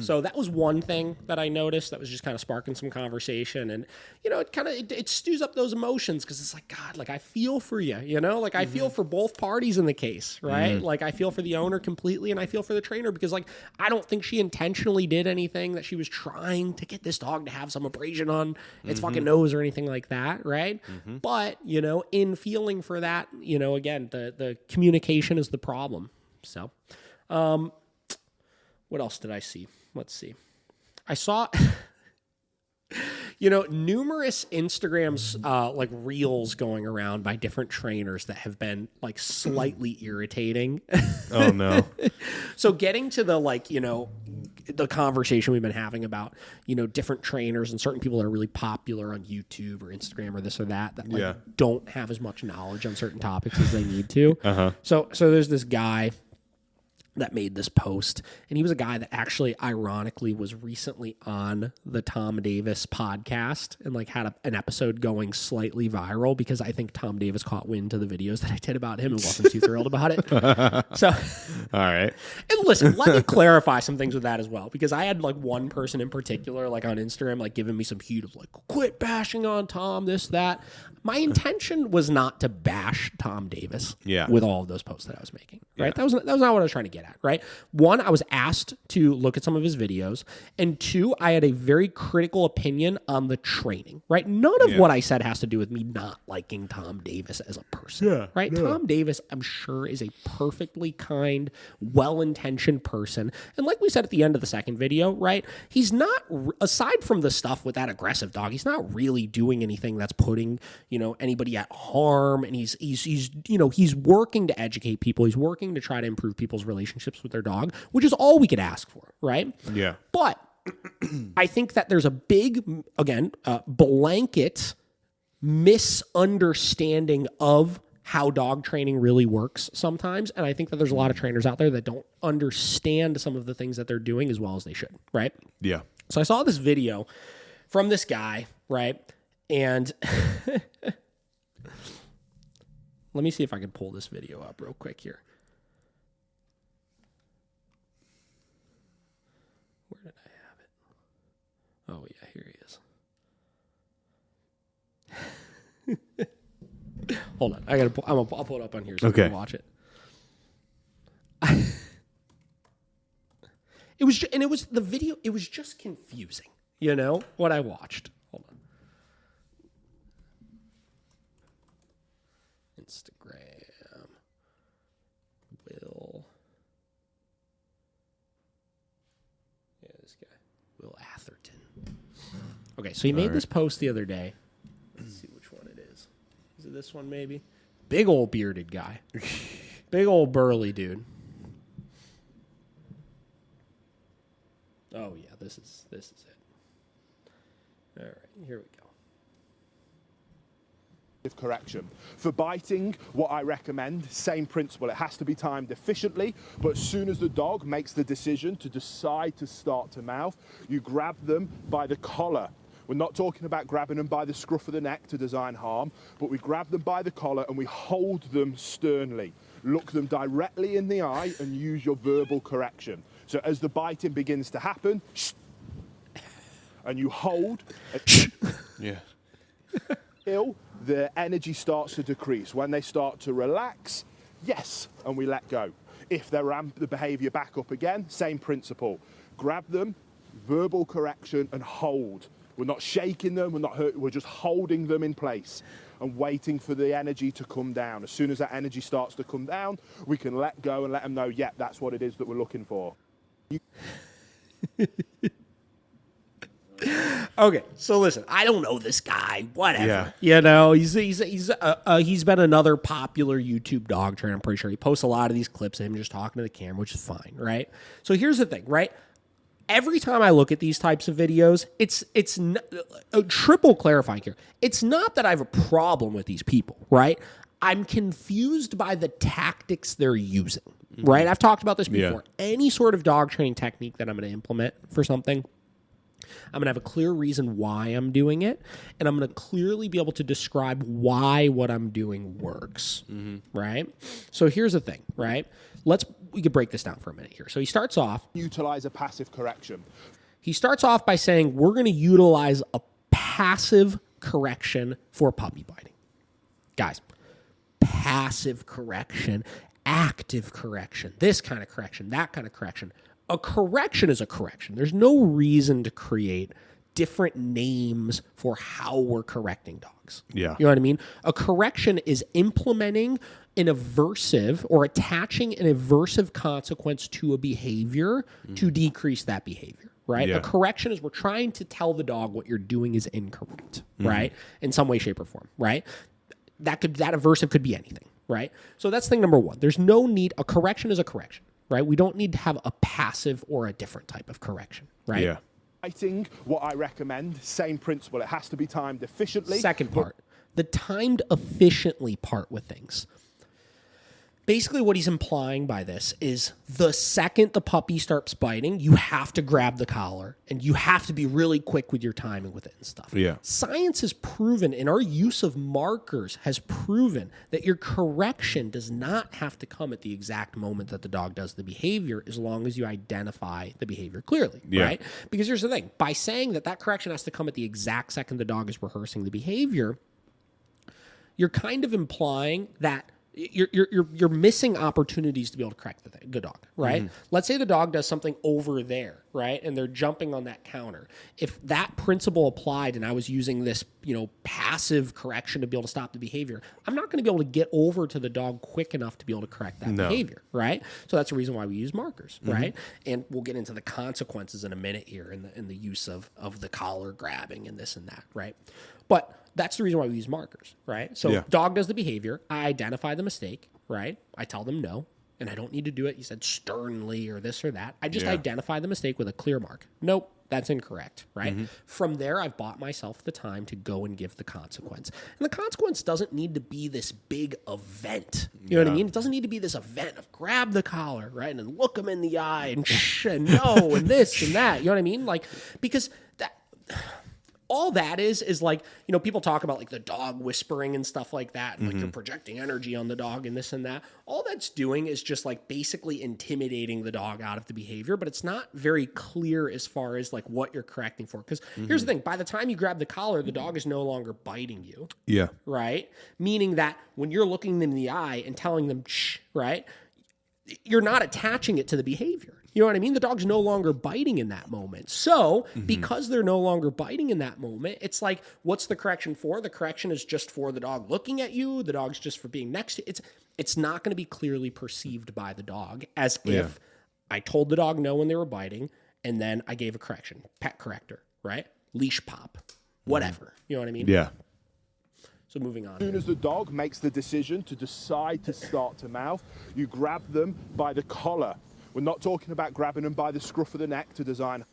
So that was one thing that I noticed that was just kind of sparking some conversation, and it stews up those emotions, because it's like, God, I feel for you, I feel for both parties in the case, right? I feel for the owner completely, and I feel for the trainer, because I don't think she intentionally did anything, that she was trying to get this dog to have some abrasion on its fucking nose or anything like that, right? But in feeling for that, again, the communication is the problem. So what else did I see? Let's see. I saw, numerous Instagrams, reels going around by different trainers that have been slightly irritating. Oh no. So getting to the the conversation we've been having about, different trainers and certain people that are really popular on YouTube or Instagram or this or that don't have as much knowledge on certain topics as they need to. So there's this guy. that made this post. And he was a guy that actually, ironically, was recently on the Tom Davis podcast and like had an episode going slightly viral because I think Tom Davis caught wind to the videos that I did about him and wasn't too thrilled about it. So, all right. And listen, let me clarify some things with that as well, because I had like one person in particular, like on Instagram, like giving me some heat of like, quit bashing on Tom, this, that. My intention was not to bash Tom Davis with all of those posts that I was making, right? That was not what I was trying to get at, right? One, I was asked to look at some of his videos, and two, I had a very critical opinion on the training, right? None of what I said has to do with me not liking Tom Davis as a person, right? No. Tom Davis, I'm sure, is a perfectly kind, well-intentioned person, and like we said at the end of the second video, right? He's not, aside from the stuff with that aggressive dog, he's not really doing anything that's putting, anybody at harm, and he's working to educate people. He's working to try to improve people's relationships with their dog, which is all we could ask for, right? Yeah. But I think that there's a big, again, blanket misunderstanding of how dog training really works sometimes, and I think that there's a lot of trainers out there that don't understand some of the things that they're doing as well as they should, right? Yeah. So I saw this video from this guy, right? And let me see if I can pull this video up real quick here. Where did I have it? Oh yeah, here he is. Hold on, I'll pull it up on here so you can watch it. The video. It was just confusing, what I watched. Hold on. Instagram. This guy. Will Atherton. Okay, so he made this post the other day. Let's see which one it is. Is it this one maybe? Big old bearded guy. Big old burly dude. Oh yeah, this is it. All right, here we go. Correction. For biting, what I recommend, same principle. It has to be timed efficiently, but as soon as the dog makes the decision to decide to start to mouth, you grab them by the collar. We're not talking about grabbing them by the scruff of the neck to design harm, but we grab them by the collar and we hold them sternly. Look them directly in the eye and use your verbal correction. So as the biting begins to happen, and you hold, the energy starts to decrease. When they start to relax, yes, and we let go. If they ramp the behavior back up again, same principle. Grab them, verbal correction, and hold. We're not shaking them, we're not hurting, we're just holding them in place and waiting for the energy to come down. As soon as that energy starts to come down, we can let go and let them know, yeah, that's what it is that we're looking for. Okay, so listen, I don't know this guy, whatever. Yeah. He's been another popular YouTube dog trainer. I'm pretty sure he posts a lot of these clips of him just talking to the camera, which is fine, right? So here's the thing, right? Every time I look at these types of videos, it's triple clarifying here. It's not that I have a problem with these people, right? I'm confused by the tactics they're using, right? I've talked about this before. Yeah. Any sort of dog training technique that I'm going to implement for something, I'm going to have a clear reason why I'm doing it, and I'm going to clearly be able to describe why what I'm doing works, right? So here's the thing, right? We could break this down for a minute here. So he starts off... Utilize a passive correction. He starts off by saying, we're going to utilize a passive correction for puppy biting. Guys, passive correction, active correction, this kind of correction, that kind of correction. A correction is a correction. There's no reason to create different names for how we're correcting dogs. Yeah. You know what I mean? A correction is implementing an aversive or attaching an aversive consequence to a behavior to decrease that behavior, right? Yeah. A correction is we're trying to tell the dog what you're doing is incorrect, right? In some way, shape, or form, right? That aversive could be anything, right? So that's thing number one. There's no need, a correction is a correction, right? We don't need to have a passive or a different type of correction, right? Yeah. What I recommend, same principle. It has to be timed efficiently. Second part, the timed efficiently part with things. Basically, what he's implying by this is the second the puppy starts biting, you have to grab the collar and you have to be really quick with your timing with it and stuff. Yeah. Science has proven, and our use of markers has proven, that your correction does not have to come at the exact moment that the dog does the behavior, as long as you identify the behavior clearly, right? Because here's the thing. By saying that that correction has to come at the exact second the dog is rehearsing the behavior, you're kind of implying that you're missing opportunities to be able to correct the dog, right? Let's say the dog does something over there, right? And they're jumping on that counter. If that principle applied and I was using this, passive correction to be able to stop the behavior, I'm not going to be able to get over to the dog quick enough to be able to correct that behavior, right? So that's the reason why we use markers, right? And we'll get into the consequences in a minute here in the use of the collar grabbing and this and that, right? But that's the reason why we use markers, right? So dog does the behavior. I identify the mistake, right? I tell them no, and I don't need to do it, you said, sternly or this or that. I just identify the mistake with a clear mark. Nope, that's incorrect, right? From there, I've bought myself the time to go and give the consequence. And the consequence doesn't need to be this big event. You know what I mean? It doesn't need to be this event of grab the collar, right? And then look them in the eye and and no and this and that. You know what I mean? Like, because that... all that is like, people talk about like the dog whispering and stuff like that. And like you're projecting energy on the dog and this and that. All that's doing is just like basically intimidating the dog out of the behavior, but it's not very clear as far as like what you're correcting for. Because here's the thing, by the time you grab the collar, the dog is no longer biting you. Yeah. Right? Meaning that when you're looking them in the eye and telling them, shh, right? You're not attaching it to the behavior. You know what I mean? The dog's no longer biting in that moment. So because they're no longer biting in that moment, it's like, what's the correction for? The correction is just for the dog looking at you. The dog's just for being next to you. It's not going to be clearly perceived by the dog as if I told the dog no when they were biting and then I gave a correction, pet corrector, right? Leash pop, whatever. You know what I mean? Yeah. So moving on. As soon as the dog makes the decision to decide to start to mouth, you grab them by the collar. We're not talking about grabbing them by the scruff of the neck to design.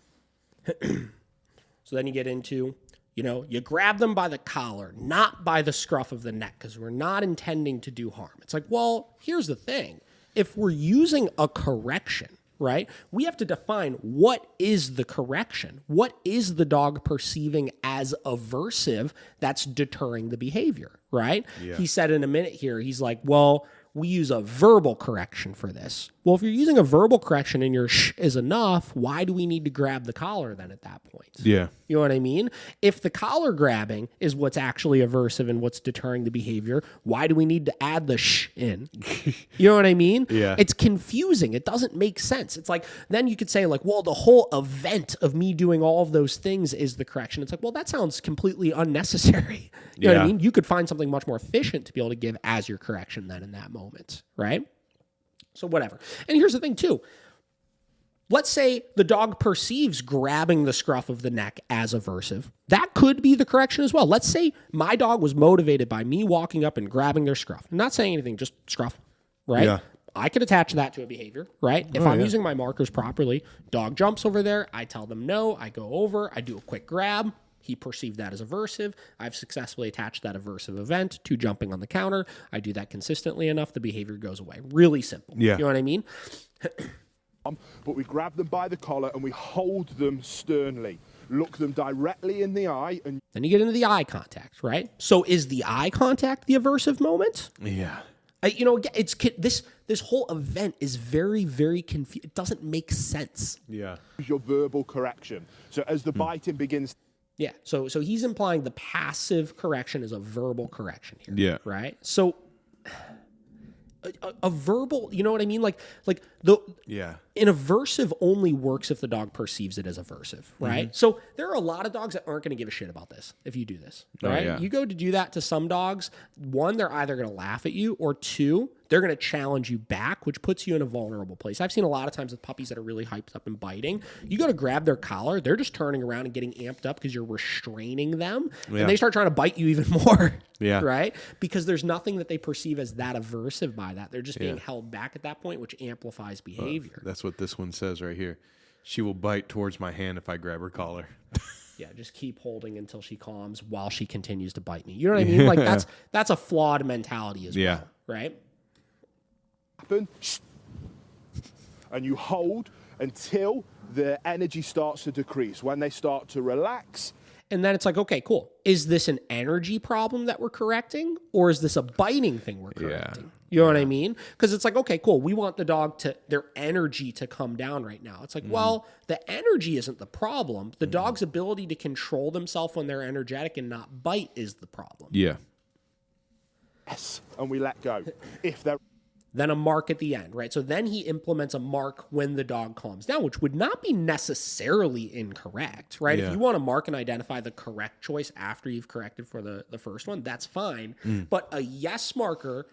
So then you get into, you grab them by the collar, not by the scruff of the neck, because we're not intending to do harm. It's like, well, here's the thing. If we're using a correction, right, we have to define what is the correction. What is the dog perceiving as aversive that's deterring the behavior, right? Yeah. He said in a minute here, he's like, well, we use a verbal correction for this. Well, if you're using a verbal correction and your shh is enough, why do we need to grab the collar then at that point? Yeah. You know what I mean? If the collar grabbing is what's actually aversive and what's deterring the behavior, why do we need to add the shh in? You know what I mean? Yeah. It's confusing. It doesn't make sense. It's like, then you could say like, well, the whole event of me doing all of those things is the correction. It's like, well, that sounds completely unnecessary. You know what I mean? You could find something much more efficient to be able to give as your correction then in that moment, right? So whatever. And here's the thing too. Let's say the dog perceives grabbing the scruff of the neck as aversive. That could be the correction as well. Let's say my dog was motivated by me walking up and grabbing their scruff. I'm not saying anything, just scruff, right? Yeah. I could attach that to a behavior, right? If I'm using my markers properly, dog jumps over there, I tell them no, I go over, I do a quick grab. He perceived that as aversive. I've successfully attached that aversive event to jumping on the counter. I do that consistently enough, the behavior goes away. Really simple. Yeah. You know what I mean? But we grab them by the collar and we hold them sternly. Look them directly in the eye. And then you get into the eye contact, right? So is the eye contact the aversive moment? Yeah. It's this whole event is very, very confusing. It doesn't make sense. Yeah. Your verbal correction. So as the biting begins... Yeah, so he's implying the passive correction is a verbal correction here. Yeah. Right? So a verbal, you know what I mean? Like an aversive only works if the dog perceives it as aversive, right? Mm-hmm. So there are a lot of dogs that aren't going to give a shit about this if you do this, right? Oh, yeah. You go to do that to some dogs, one, they're either going to laugh at you, or two, they're going to challenge you back, which puts you in a vulnerable place. I've seen a lot of times with puppies that are really hyped up and biting. You go to grab their collar, they're just turning around and getting amped up because you're restraining them, and they start trying to bite you even more, right? Because there's nothing that they perceive as that aversive by that. They're just being held back at that point, which amplifies behavior. That's what this one says right here. She will bite towards my hand if I grab her collar. Yeah, just keep holding until she calms while she continues to bite me. You know what I mean? Like that's a flawed mentality as well, right? happen, and you hold until the energy starts to decrease. When they start to relax, and then it's like, okay, cool. Is this an energy problem that we're correcting, or is this a biting thing we're correcting? You know what I mean? Because it's like, okay, cool. We want the dog their energy to come down right now. It's like, well, the energy isn't the problem. The dog's ability to control themselves when they're energetic and not bite is the problem. Yeah. yes, and we let go. If they're Then a mark at the end, right? So then he implements a mark when the dog calms down, which would not be necessarily incorrect, right? Yeah. If you want to mark and identify the correct choice after you've corrected for the first one, that's fine. But a yes marker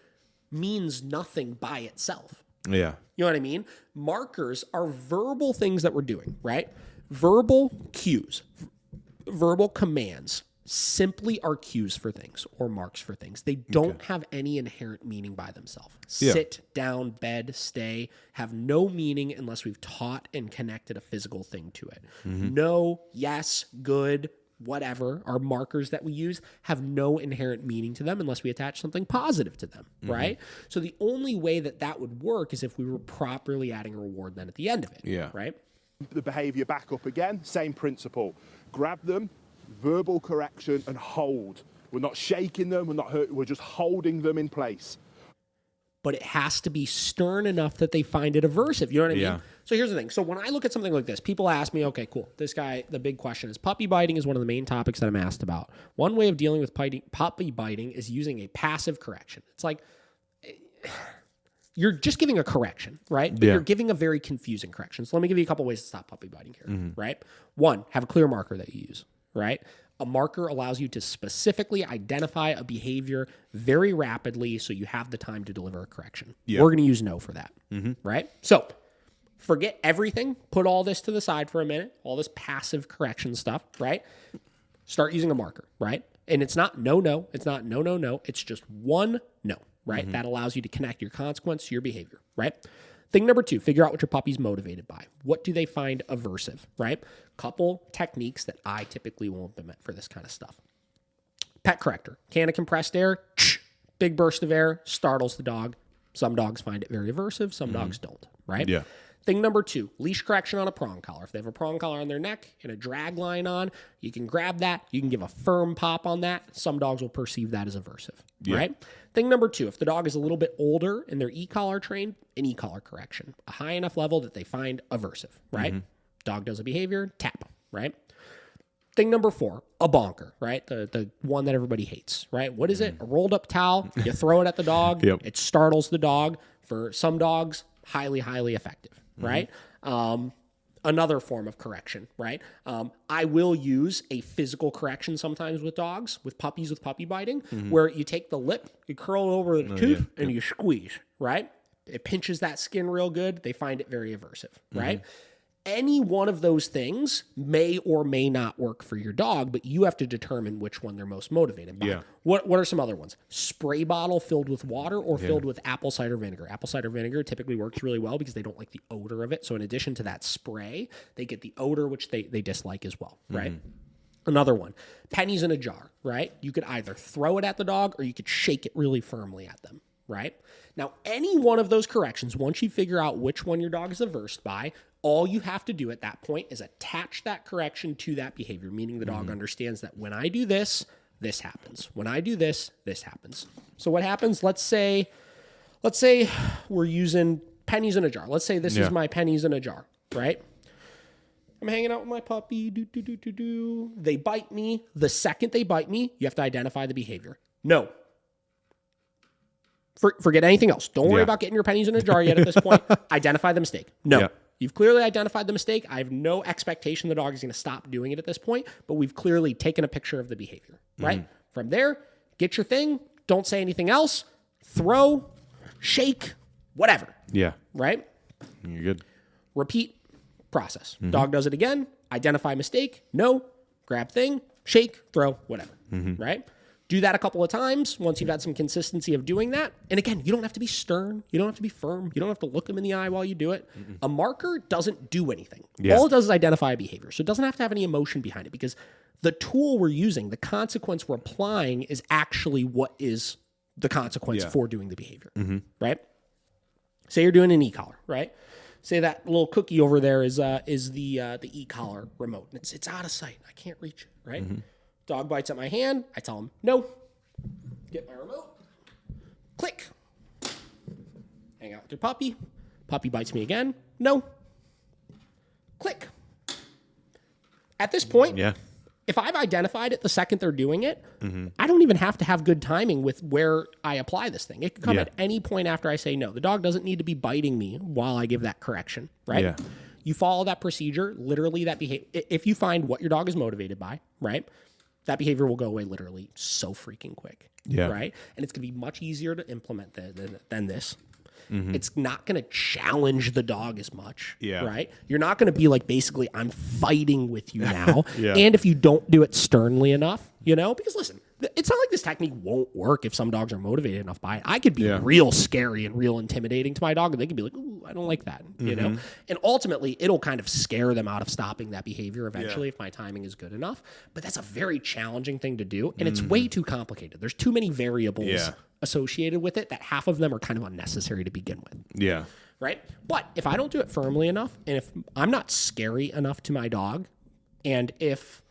means nothing by itself. Yeah. You know what I mean? Markers are verbal things that we're doing, right? Verbal cues, verbal commands simply are cues for things or marks for things. They don't have any inherent meaning by themselves. Yeah. Sit, down, bed, stay have no meaning unless we've taught and connected a physical thing to it. No, yes, good, whatever, our markers that we use have no inherent meaning to them unless we attach something positive to them, right? So the only way that would work is if we were properly adding a reward then at the end of it, right? the behavior back up again, same principle. Grab them, verbal correction, and hold. We're not shaking them, we're not hurting, we're just holding them in place. But it has to be stern enough that they find it aversive. You know what I mean? So here's the thing. So when I look at something like this, people ask me, okay, cool. This guy, the big question is puppy biting is one of the main topics that I'm asked about. One way of dealing with puppy biting is using a passive correction. It's like you're just giving a correction, right? But you're giving a very confusing correction. So let me give you a couple ways to stop puppy biting here, right? One, have a clear marker that you use, right? A marker allows you to specifically identify a behavior very rapidly so you have the time to deliver a correction. We're going to use no for that, right? So forget everything. Put all this to the side for a minute, all this passive correction stuff, right? Start using a marker, right? And it's not no. It's not no. It's just one no, right? That allows you to connect your consequence to your behavior, right? Thing number 2, figure out what your puppy's motivated by. What do they find aversive, right? Couple techniques that I typically will implement for this kind of stuff. Pet corrector. Can of compressed air, big burst of air, startles the dog. Some dogs find it very aversive, some dogs don't, right? Yeah. Thing number 2, leash correction on a prong collar. If they have a prong collar on their neck and a drag line on, you can grab that. You can give a firm pop on that. Some dogs will perceive that as aversive, right? Thing number 2, if the dog is a little bit older and they're e-collar trained, an e-collar correction. A high enough level that they find aversive, right? Dog does a behavior, tap, right? Thing number 4, a bonker, right? The one that everybody hates, right? What is it? A rolled up towel. You throw it at the dog. It startles the dog. For some dogs, highly, highly effective, right? Another form of correction, right? I will use a physical correction sometimes with dogs, with puppies with puppy biting, where you take the lip, you curl it over the tooth, and you squeeze, right? It pinches that skin real good. They find it very aversive, right? Any one of those things may or may not work for your dog, but you have to determine which one they're most motivated by. What are some other ones? Spray bottle filled with water or filled with apple cider vinegar. Apple cider vinegar typically works really well because they don't like the odor of it. So in addition to that spray, they get the odor, which they dislike as well, right? Another one, pennies in a jar, right? You could either throw it at the dog or you could shake it really firmly at them, right? Now, any one of those corrections, once you figure out which one your dog is averse by, all you have to do at that point is attach that correction to that behavior, meaning the dog understands that when I do this, this happens. When I do this, this happens. So what happens? Let's say we're using pennies in a jar. Let's say this is my pennies in a jar, right? I'm hanging out with my puppy. They bite me. The second they bite me, you have to identify the behavior. No. Forget anything else. Don't worry about getting your pennies in a jar yet at this point. Identify the mistake. No. You've clearly identified the mistake. I have no expectation the dog is going to stop doing it at this point, but we've clearly taken a picture of the behavior, right? From there, get your thing. Don't say anything else. Throw, shake, whatever. Right? You're good. Repeat process. Dog does it again. Identify mistake. No. Grab thing. Shake, throw, whatever. Right? Do that a couple of times once you've had some consistency of doing that. And again, you don't have to be stern. You don't have to be firm. You don't have to look them in the eye while you do it. A marker doesn't do anything. All it does is identify a behavior. So it doesn't have to have any emotion behind it because the tool we're using, the consequence we're applying is actually what is the consequence for doing the behavior. Right? Say you're doing an e-collar, right? Say that little cookie over there is the e-collar remote. And it's out of sight. I can't reach it, right? Dog bites at my hand. I tell him, no. Get my remote. Click. Hang out with your puppy. Puppy bites me again. No. Click. At this point, if I've identified it the second they're doing it, I don't even have to have good timing with where I apply this thing. It can come at any point after I say no. The dog doesn't need to be biting me while I give that correction, right? Yeah. You follow that procedure, literally that behavior. If you find what your dog is motivated by, right, that behavior will go away literally so freaking quick, right? And it's going to be much easier to implement than this. It's not going to challenge the dog as much, right? You're not going to be like, basically, I'm fighting with you now. And if you don't do it sternly enough, because listen, it's not like this technique won't work if some dogs are motivated enough by it. I could be real scary and real intimidating to my dog, and they could be like, ooh, I don't like that, And ultimately, it'll kind of scare them out of stopping that behavior eventually if my timing is good enough. But that's a very challenging thing to do, and it's way too complicated. There's too many variables associated with it that half of them are kind of unnecessary to begin with. Yeah. Right? But if I don't do it firmly enough, and if I'm not scary enough to my dog, and if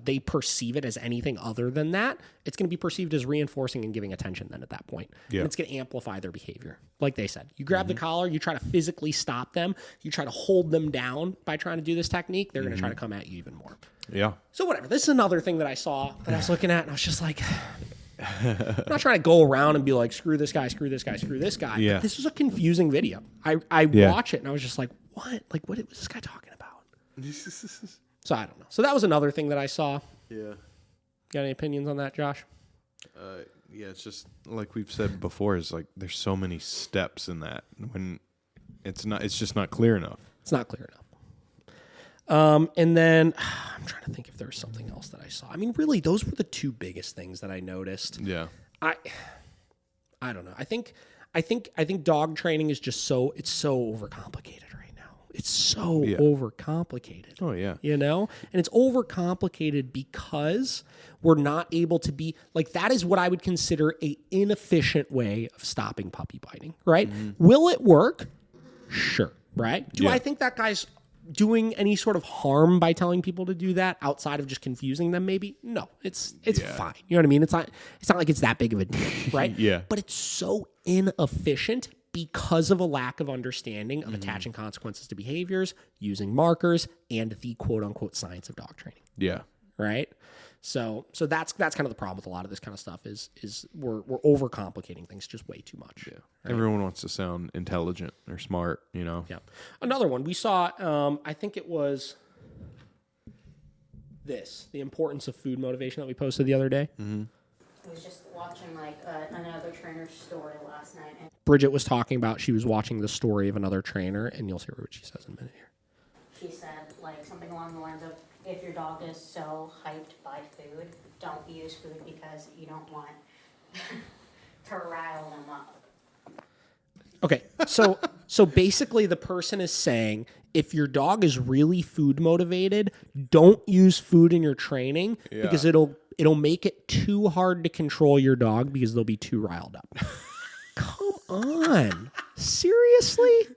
they perceive it as anything other than that, it's going to be perceived as reinforcing and giving attention then at that point. And it's going to amplify their behavior. Like they said, you grab the collar, you try to physically stop them, you try to hold them down by trying to do this technique, they're going to try to come at you even more. Yeah. So whatever. This is another thing that I saw that I was looking at, and I was just like, I'm not trying to go around and be like, screw this guy, screw this guy, screw this guy. Yeah. But this was a confusing video. I watch it, and I was just like, what? Like, what was this guy talking about? So I don't know. So that was another thing that I saw. Yeah. Got any opinions on that, Josh? Yeah, it's just like we've said before, is like there's so many steps in that when it's just not clear enough. It's not clear enough. And then I'm trying to think if there was something else that I saw. I mean, really, those were the two biggest things that I noticed. Yeah. I don't know. I think dog training is just so overcomplicated right now. It's so overcomplicated. Oh yeah. And it's overcomplicated because we're not able to be like, that is what I would consider a inefficient way of stopping puppy biting, right? Will it work? Sure. Right? Do I think that guy's doing any sort of harm by telling people to do that outside of just confusing them? Maybe no. It's fine. You know what I mean? It's not like it's that big of a deal, right? But it's so inefficient because of a lack of understanding of attaching consequences to behaviors, using markers, and the quote unquote science of dog training. Yeah. Right. So that's kind of the problem with a lot of this kind of stuff is we're overcomplicating things just way too much. Yeah. Right? Everyone wants to sound intelligent or smart, Yeah. Another one we saw, I think it was the importance of food motivation that we posted the other day. I was just watching another trainer's story last night. And Bridget was talking about, she was watching the story of another trainer, and you'll hear what she says in a minute here. She said something along the lines of, if your dog is so hyped by food, don't use food because you don't want to rile them up. Okay, so basically the person is saying, if your dog is really food motivated, don't use food in your training because it'll make it too hard to control your dog because they'll be too riled up. Come on. Seriously?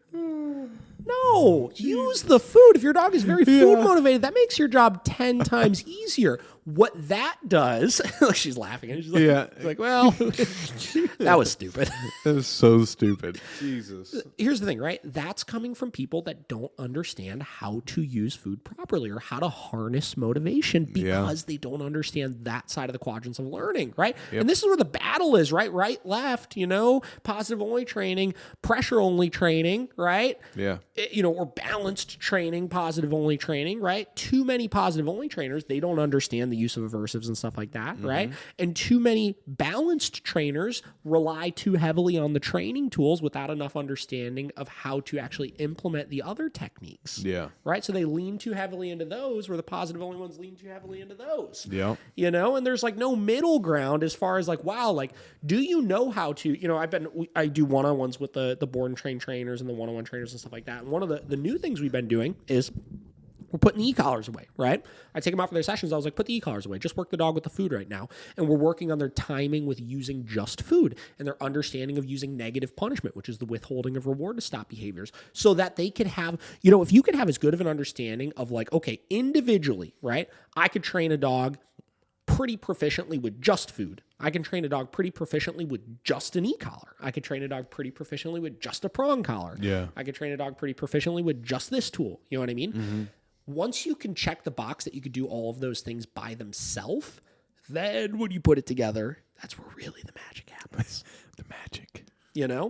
No, use the food. If your dog is very food motivated, that makes your job 10 times easier. What that does, she's laughing, and she's like, well, that was stupid. That was so stupid. Jesus. Here's the thing, right? That's coming from people that don't understand how to use food properly or how to harness motivation because they don't understand that side of the quadrants of learning, right? Yep. And this is where the battle is, right? Right, left, positive only training, pressure only training, right? Yeah. Or balanced training, positive only training, right? Too many positive only trainers, they don't understand the use of aversives and stuff like that, right? And too many balanced trainers rely too heavily on the training tools without enough understanding of how to actually implement the other techniques. Yeah. Right? So they lean too heavily into those, where the positive only ones lean too heavily into those. Yeah. And there's no middle ground as far as do you know how to, I do one-on-ones with the board and train trainers and the one-on-one trainers and stuff like that. And one of the new things we've been doing is we're putting the e-collars away, right? I take them out for their sessions. I was like, put the e-collars away. Just work the dog with the food right now. And we're working on their timing with using just food and their understanding of using negative punishment, which is the withholding of reward to stop behaviors, so that they could have, if you could have as good of an understanding of like, okay, individually, right? I could train a dog pretty proficiently with just food. I can train a dog pretty proficiently with just an e-collar. I could train a dog pretty proficiently with just a prong collar. Yeah. I could train a dog pretty proficiently with just this tool. You know what I mean? Mm-hmm. Once you can check the box that you could do all of those things by themselves, then when you put it together, that's where really the magic happens. The magic. Yeah.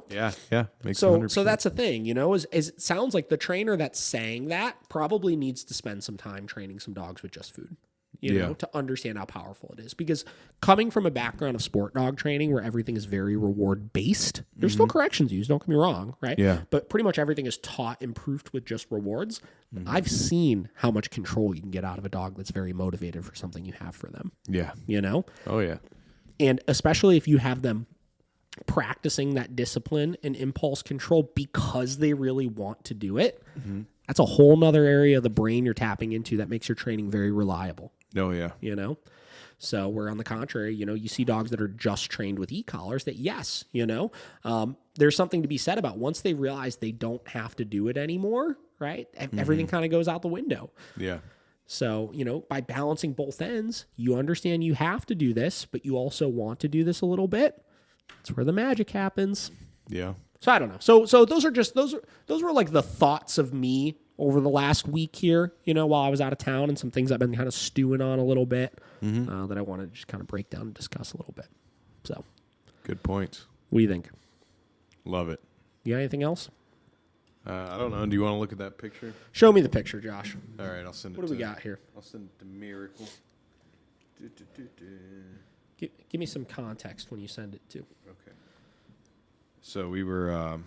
Makes so 100%. so that's the thing, is it sounds like the trainer that's saying that probably needs to spend some time training some dogs with just food. To understand how powerful it is. Because coming from a background of sport dog training where everything is very reward based, there's still corrections used, don't get me wrong, right? Yeah. But pretty much everything is taught and proofed with just rewards. I've seen how much control you can get out of a dog that's very motivated for something you have for them. Yeah. Oh, yeah. And especially if you have them practicing that discipline and impulse control because they really want to do it, that's a whole nother area of the brain you're tapping into that makes your training very reliable. Oh, yeah. So where on the contrary, you see dogs that are just trained with e-collars that, yes, there's something to be said about once they realize they don't have to do it anymore, right? Everything kind of goes out the window. Yeah. So, by balancing both ends, you understand you have to do this, but you also want to do this a little bit. That's where the magic happens. Yeah. So I don't know. So those were like the thoughts of me over the last week here, while I was out of town, and some things I've been kind of stewing on a little bit that I want to just kind of break down and discuss a little bit. So good points. What do you think? Love it. You got anything else? I don't know. Do you want to look at that picture? Show me the picture, Josh. All right, I'll send it. What do we got here? I'll send it to Miracle. Give me some context when you send it to. Okay. So we were.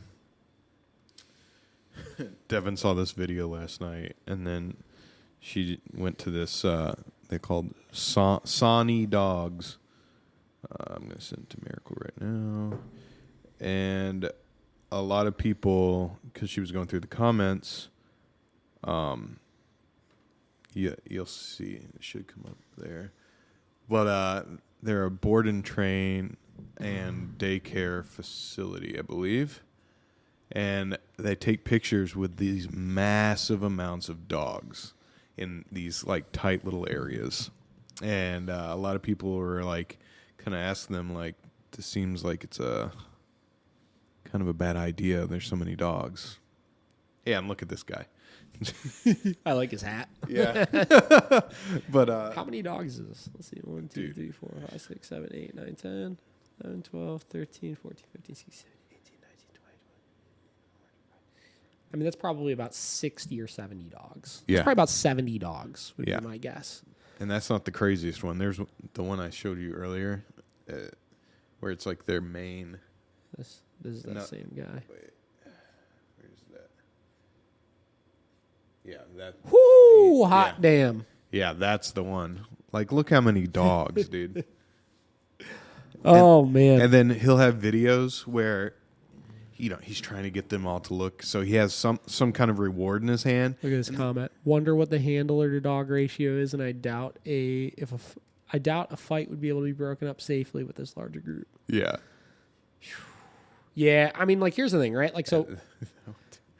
Devin saw this video last night, and then she went to this. They called Sawney Dogs. I'm going to send it to Miracle right now. And a lot of people, because she was going through the comments, you'll see. It should come up there. But they're a board and train and daycare facility, I believe. And they take pictures with these massive amounts of dogs in these like tight little areas. And a lot of people were like kind of asking them like, this seems like it's a kind of a bad idea. There's so many dogs. Yeah, and look at this guy. I like his hat. Yeah. But how many dogs is this? Let's see. 1, 2, 3, 4, 5, 6, 7, 8, 9, 10, 11, 12, 13, 14, 15, 16, 17, 18, 19, 20. I mean, that's probably about 60 or 70 dogs. Yeah. It's probably about 70 dogs would Yeah. be my guess. And that's not the craziest one. There's the one I showed you earlier, where it's like their main. This is that same guy. Wait, where's that? Yeah, that. Whoo! Hot damn. Yeah, that's the one. Like, look how many dogs, dude. Oh man! And then he'll have videos where, he's trying to get them all to look. So he has some kind of reward in his hand. Look at this comment. Wonder what the handler to dog ratio is, and I doubt a fight would be able to be broken up safely with this larger group. Yeah. Yeah, I mean, like, here's the thing, right? Like, so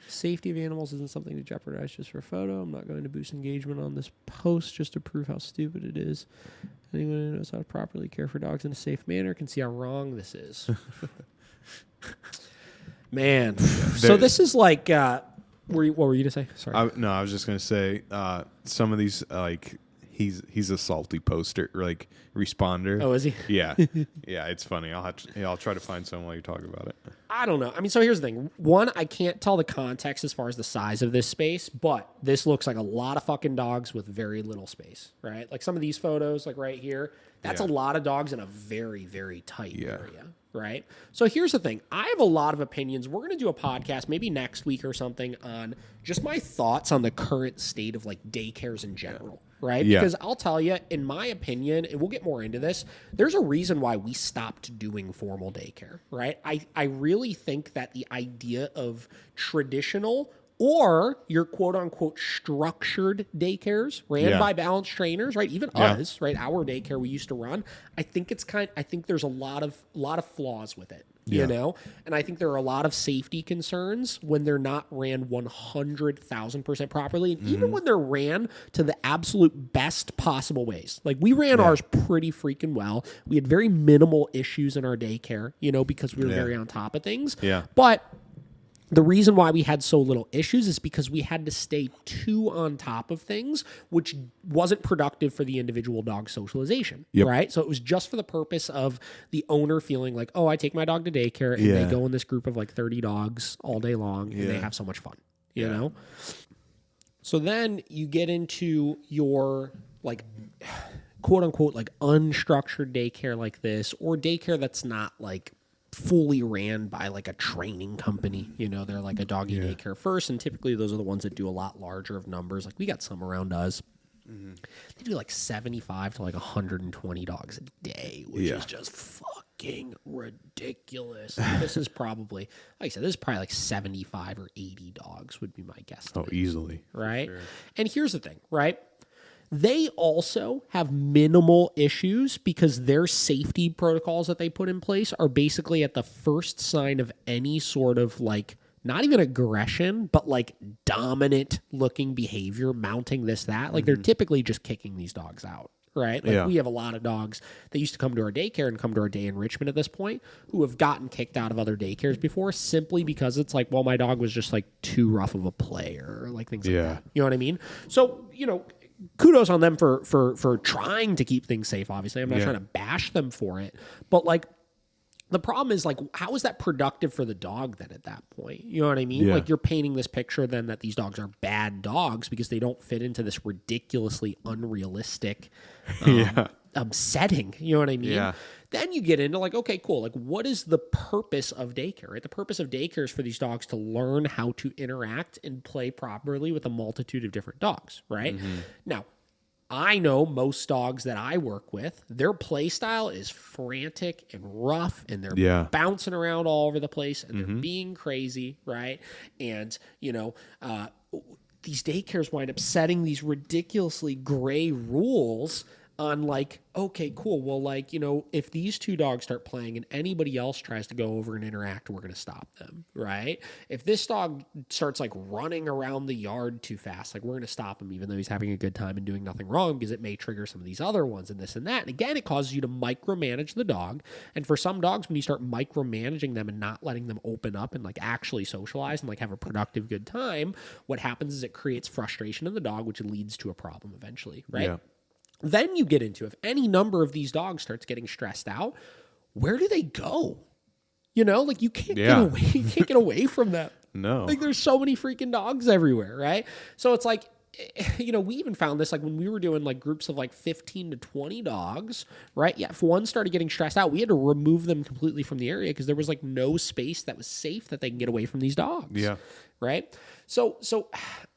safety of animals isn't something to jeopardize just for a photo. I'm not going to boost engagement on this post just to prove how stupid it is. Anyone who knows how to properly care for dogs in a safe manner can see how wrong this is. Man. So this is like, what were you to say? Sorry. I was just going to say, some of these, like, he's a salty poster, like, responder. Oh, is he? Yeah. Yeah, it's funny. I'll try to find some while you talk about it. I don't know. I mean, so here's the thing. One, I can't tell the context as far as the size of this space, but this looks like a lot of fucking dogs with very little space, right? Like some of these photos, like right here, that's a lot of dogs in a very, very tight area, right? So here's the thing. I have a lot of opinions. We're going to do a podcast maybe next week or something on just my thoughts on the current state of like daycares in general. Right? Yeah. Because I'll tell you, in my opinion, and we'll get more into this, there's a reason why we stopped doing formal daycare, right? I really think that the idea of traditional Or your quote unquote structured daycares ran by balanced trainers, right? Even us, right? Our daycare we used to run. I think there's a lot of flaws with it, you know? And I think there are a lot of safety concerns when they're not ran 100,000% properly. And even when they're ran to the absolute best possible ways. Like we ran ours pretty freaking well. We had very minimal issues in our daycare, you know, because we were very on top of things. Yeah. But the reason why we had so little issues is because we had to stay too on top of things, which wasn't productive for the individual dog socialization, right? So it was just for the purpose of the owner feeling like, oh, I take my dog to daycare and they go in this group of like 30 dogs all day long and they have so much fun, you know? So then you get into your like quote unquote like unstructured daycare like this, or daycare that's not like fully ran by like a training company. You know, they're like a doggy daycare first, and typically those are the ones that do a lot larger of numbers. Like we got some around us. They do like 75 to like 120 dogs a day, which is just fucking ridiculous. This is probably, like I said, this is probably like 75 or 80 dogs would be my guess. Oh, easily. Right? Sure. And here's the thing, right? They also have minimal issues because their safety protocols that they put in place are basically at the first sign of any sort of like, not even aggression, but like dominant looking behavior, mounting this, that. Like they're typically just kicking these dogs out, right? Like we have a lot of dogs that used to come to our daycare and come to our day enrichment at this point who have gotten kicked out of other daycares before simply because it's like, well, my dog was just like too rough of a player, or like things like that. You know what I mean? So, you know, kudos on them for trying to keep things safe, obviously. I'm not trying to bash them for it. But, like, the problem is, like, how is that productive for the dog then at that point? You know what I mean? Like, you're painting this picture then that these dogs are bad dogs because they don't fit into this ridiculously unrealistic setting. You know what I mean? Yeah. Then you get into like, okay, cool. Like, what is the purpose of daycare? Right? The purpose of daycare is for these dogs to learn how to interact and play properly with a multitude of different dogs, right? Now, I know most dogs that I work with, their play style is frantic and rough, and they're bouncing around all over the place, and they're being crazy, right? And, you know, these daycares wind up setting these ridiculously gray rules on like, okay, cool. Well, like, you know, if these two dogs start playing and anybody else tries to go over and interact, we're going to stop them, right? If this dog starts like running around the yard too fast, like we're going to stop him even though he's having a good time and doing nothing wrong because it may trigger some of these other ones and this and that. And again, it causes you to micromanage the dog. And for some dogs, when you start micromanaging them and not letting them open up and like actually socialize and like have a productive good time, what happens is it creates frustration in the dog, which leads to a problem eventually, right? Yeah. Then you get into, if any number of these dogs starts getting stressed out, where do they go? You know, like you can't get away. You can't get away from that. No. Like there's so many freaking dogs everywhere, right? So it's like, you know, we even found this like when we were doing like groups of like 15 to 20 dogs, right? Yeah, if one started getting stressed out, we had to remove them completely from the area because there was like no space that was safe that they can get away from these dogs. Yeah. Right? So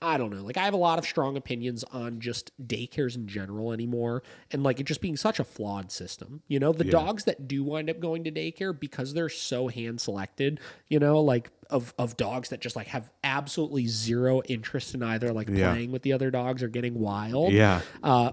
I don't know. Like I have a lot of strong opinions on just daycares in general anymore, and like it just being such a flawed system. You know, the dogs that do wind up going to daycare because they're so hand selected, you know, like of dogs that just like have absolutely zero interest in either like playing with the other dogs or getting wild,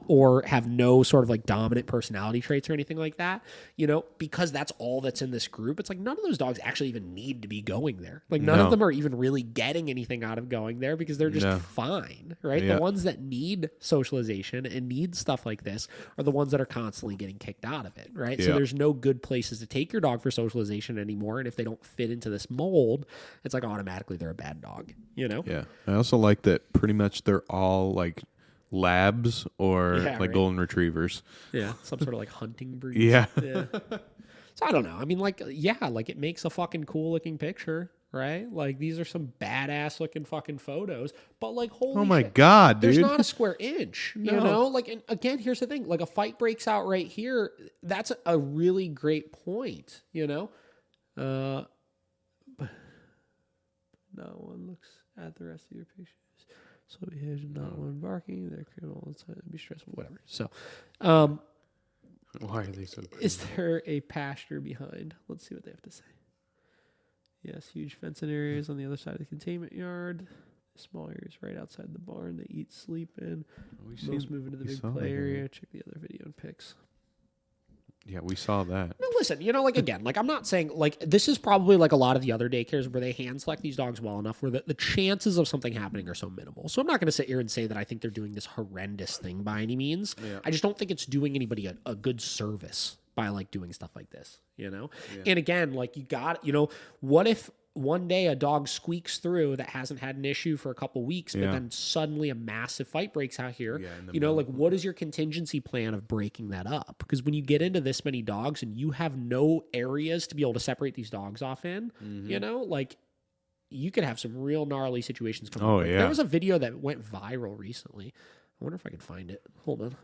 or have no sort of like dominant personality traits or anything like that, you know, because that's all that's in this group. It's like none of those dogs actually even need to be going there. Like none of them are even really getting anything out of going there because they're just fine, right? The ones that need socialization and need stuff like this are the ones that are constantly getting kicked out of it, right? So there's no good places to take your dog for socialization anymore, and if they don't fit into this mold, it's like automatically they're a bad dog, you know? Yeah. I also like that pretty much they're all like labs or like golden retrievers. Yeah. Some sort of like hunting breed. Yeah. So I don't know. I mean, like, like it makes a fucking cool looking picture, right? Like these are some badass looking fucking photos, but like, holy shit, God, dude. There's not a square inch, you know? Like, and again, here's the thing. Like a fight breaks out right here. That's a really great point, you know? Not one looks at the rest of your pictures. So behaves not one barking. They're criminal inside and be stressful. Whatever. So, why are they so crazy? Is there a pasture behind? Let's see what they have to say. Yes, huge fencing areas on the other side of the containment yard. Small areas right outside the barn they eat, sleep in. We Most move into the big play area. Check the other video and pics. Yeah, we saw that. No, listen, like, again, like, I'm not saying, like, this is probably like a lot of the other daycares where they hand select these dogs well enough where the chances of something happening are so minimal. So I'm not going to sit here and say that I think they're doing this horrendous thing by any means. Yeah. I just don't think it's doing anybody a good service by, like, doing stuff like this, Yeah. And again, like, what if one day a dog squeaks through that hasn't had an issue for a couple weeks, but then suddenly a massive fight breaks out here. Like, what is your contingency plan of breaking that up? Because when you get into this many dogs and you have no areas to be able to separate these dogs off in, like, you could have some real gnarly situations come up. Yeah. There was a video that went viral recently. I wonder if I could find it. Hold on.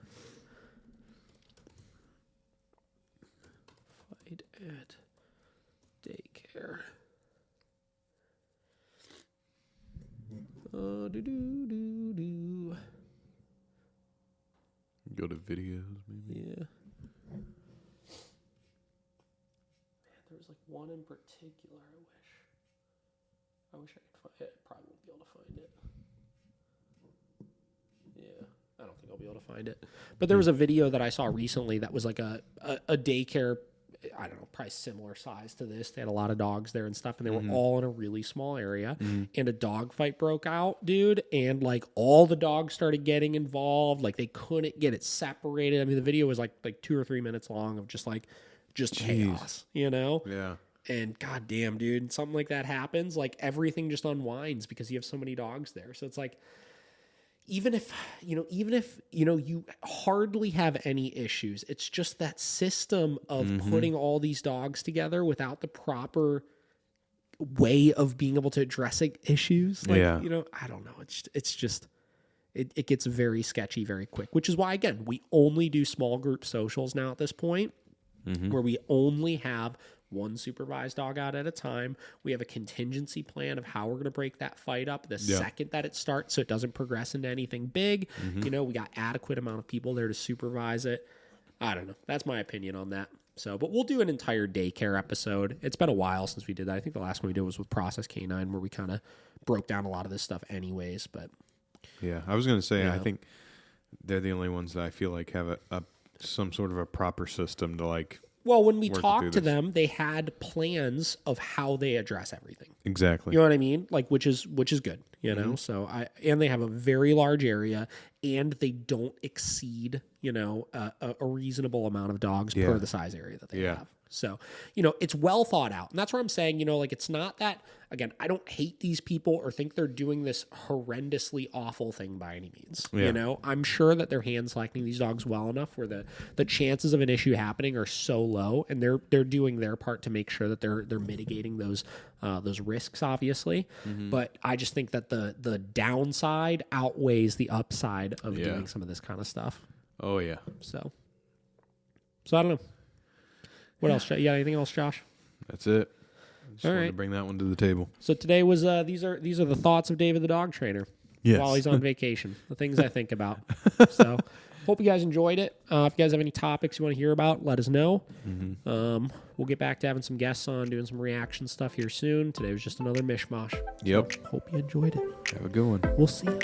Fight at daycare. Go to videos, maybe. Yeah. Man, there was like one in particular. I wish I could find it. Probably won't be able to find it. Yeah, I don't think I'll be able to find it. But there was a video that I saw recently that was like a daycare. I don't know, probably similar size to this. They had a lot of dogs there and stuff, and they were all in a really small area. And a dog fight broke out, dude, and like all the dogs started getting involved. Like they couldn't get it separated. I mean, the video was like 2 or 3 minutes long of just chaos, Yeah. And goddamn, dude, something like that happens, like everything just unwinds because you have so many dogs there. So it's like, even if you hardly have any issues, it's just that system of putting all these dogs together without the proper way of being able to address issues. Like, I don't know. It's just, it gets very sketchy very quick, which is why, again, we only do small group socials now at this point, where we only have one supervised dog out at a time. We have a contingency plan of how we're going to break that fight up the second that it starts so it doesn't progress into anything big. We got adequate amount of people there to supervise it. I don't know. That's my opinion on that. So, but we'll do an entire daycare episode. It's been a while since we did that. I think the last one we did was with Process Canine, where we kind of broke down a lot of this stuff anyways. But yeah, I was going to say, I think they're the only ones that I feel like have some sort of a proper system to like. Well, when we talked to them, they had plans of how they address everything. Exactly. You know what I mean? Like, which is good, So and they have a very large area, and they don't exceed, a reasonable amount of dogs per the size area that they have. So, it's well thought out. And that's where I'm saying, like, it's not that, again, I don't hate these people or think they're doing this horrendously awful thing by any means. I'm sure that they're hand selecting these dogs well enough where the chances of an issue happening are so low, and they're doing their part to make sure that they're mitigating those risks, obviously. But I just think that the downside outweighs the upside of doing some of this kind of stuff. Oh yeah. So I don't know. What else? You got anything else, Josh? That's it. Just All wanted right. to bring that one to the table. So today was these are the thoughts of David the dog trainer while he's on vacation. The things I think about. So hope you guys enjoyed it. If you guys have any topics you want to hear about, let us know. We'll get back to having some guests on, doing some reaction stuff here soon. Today was just another mishmash. Yep. So hope you enjoyed it. Have a good one. We'll see you.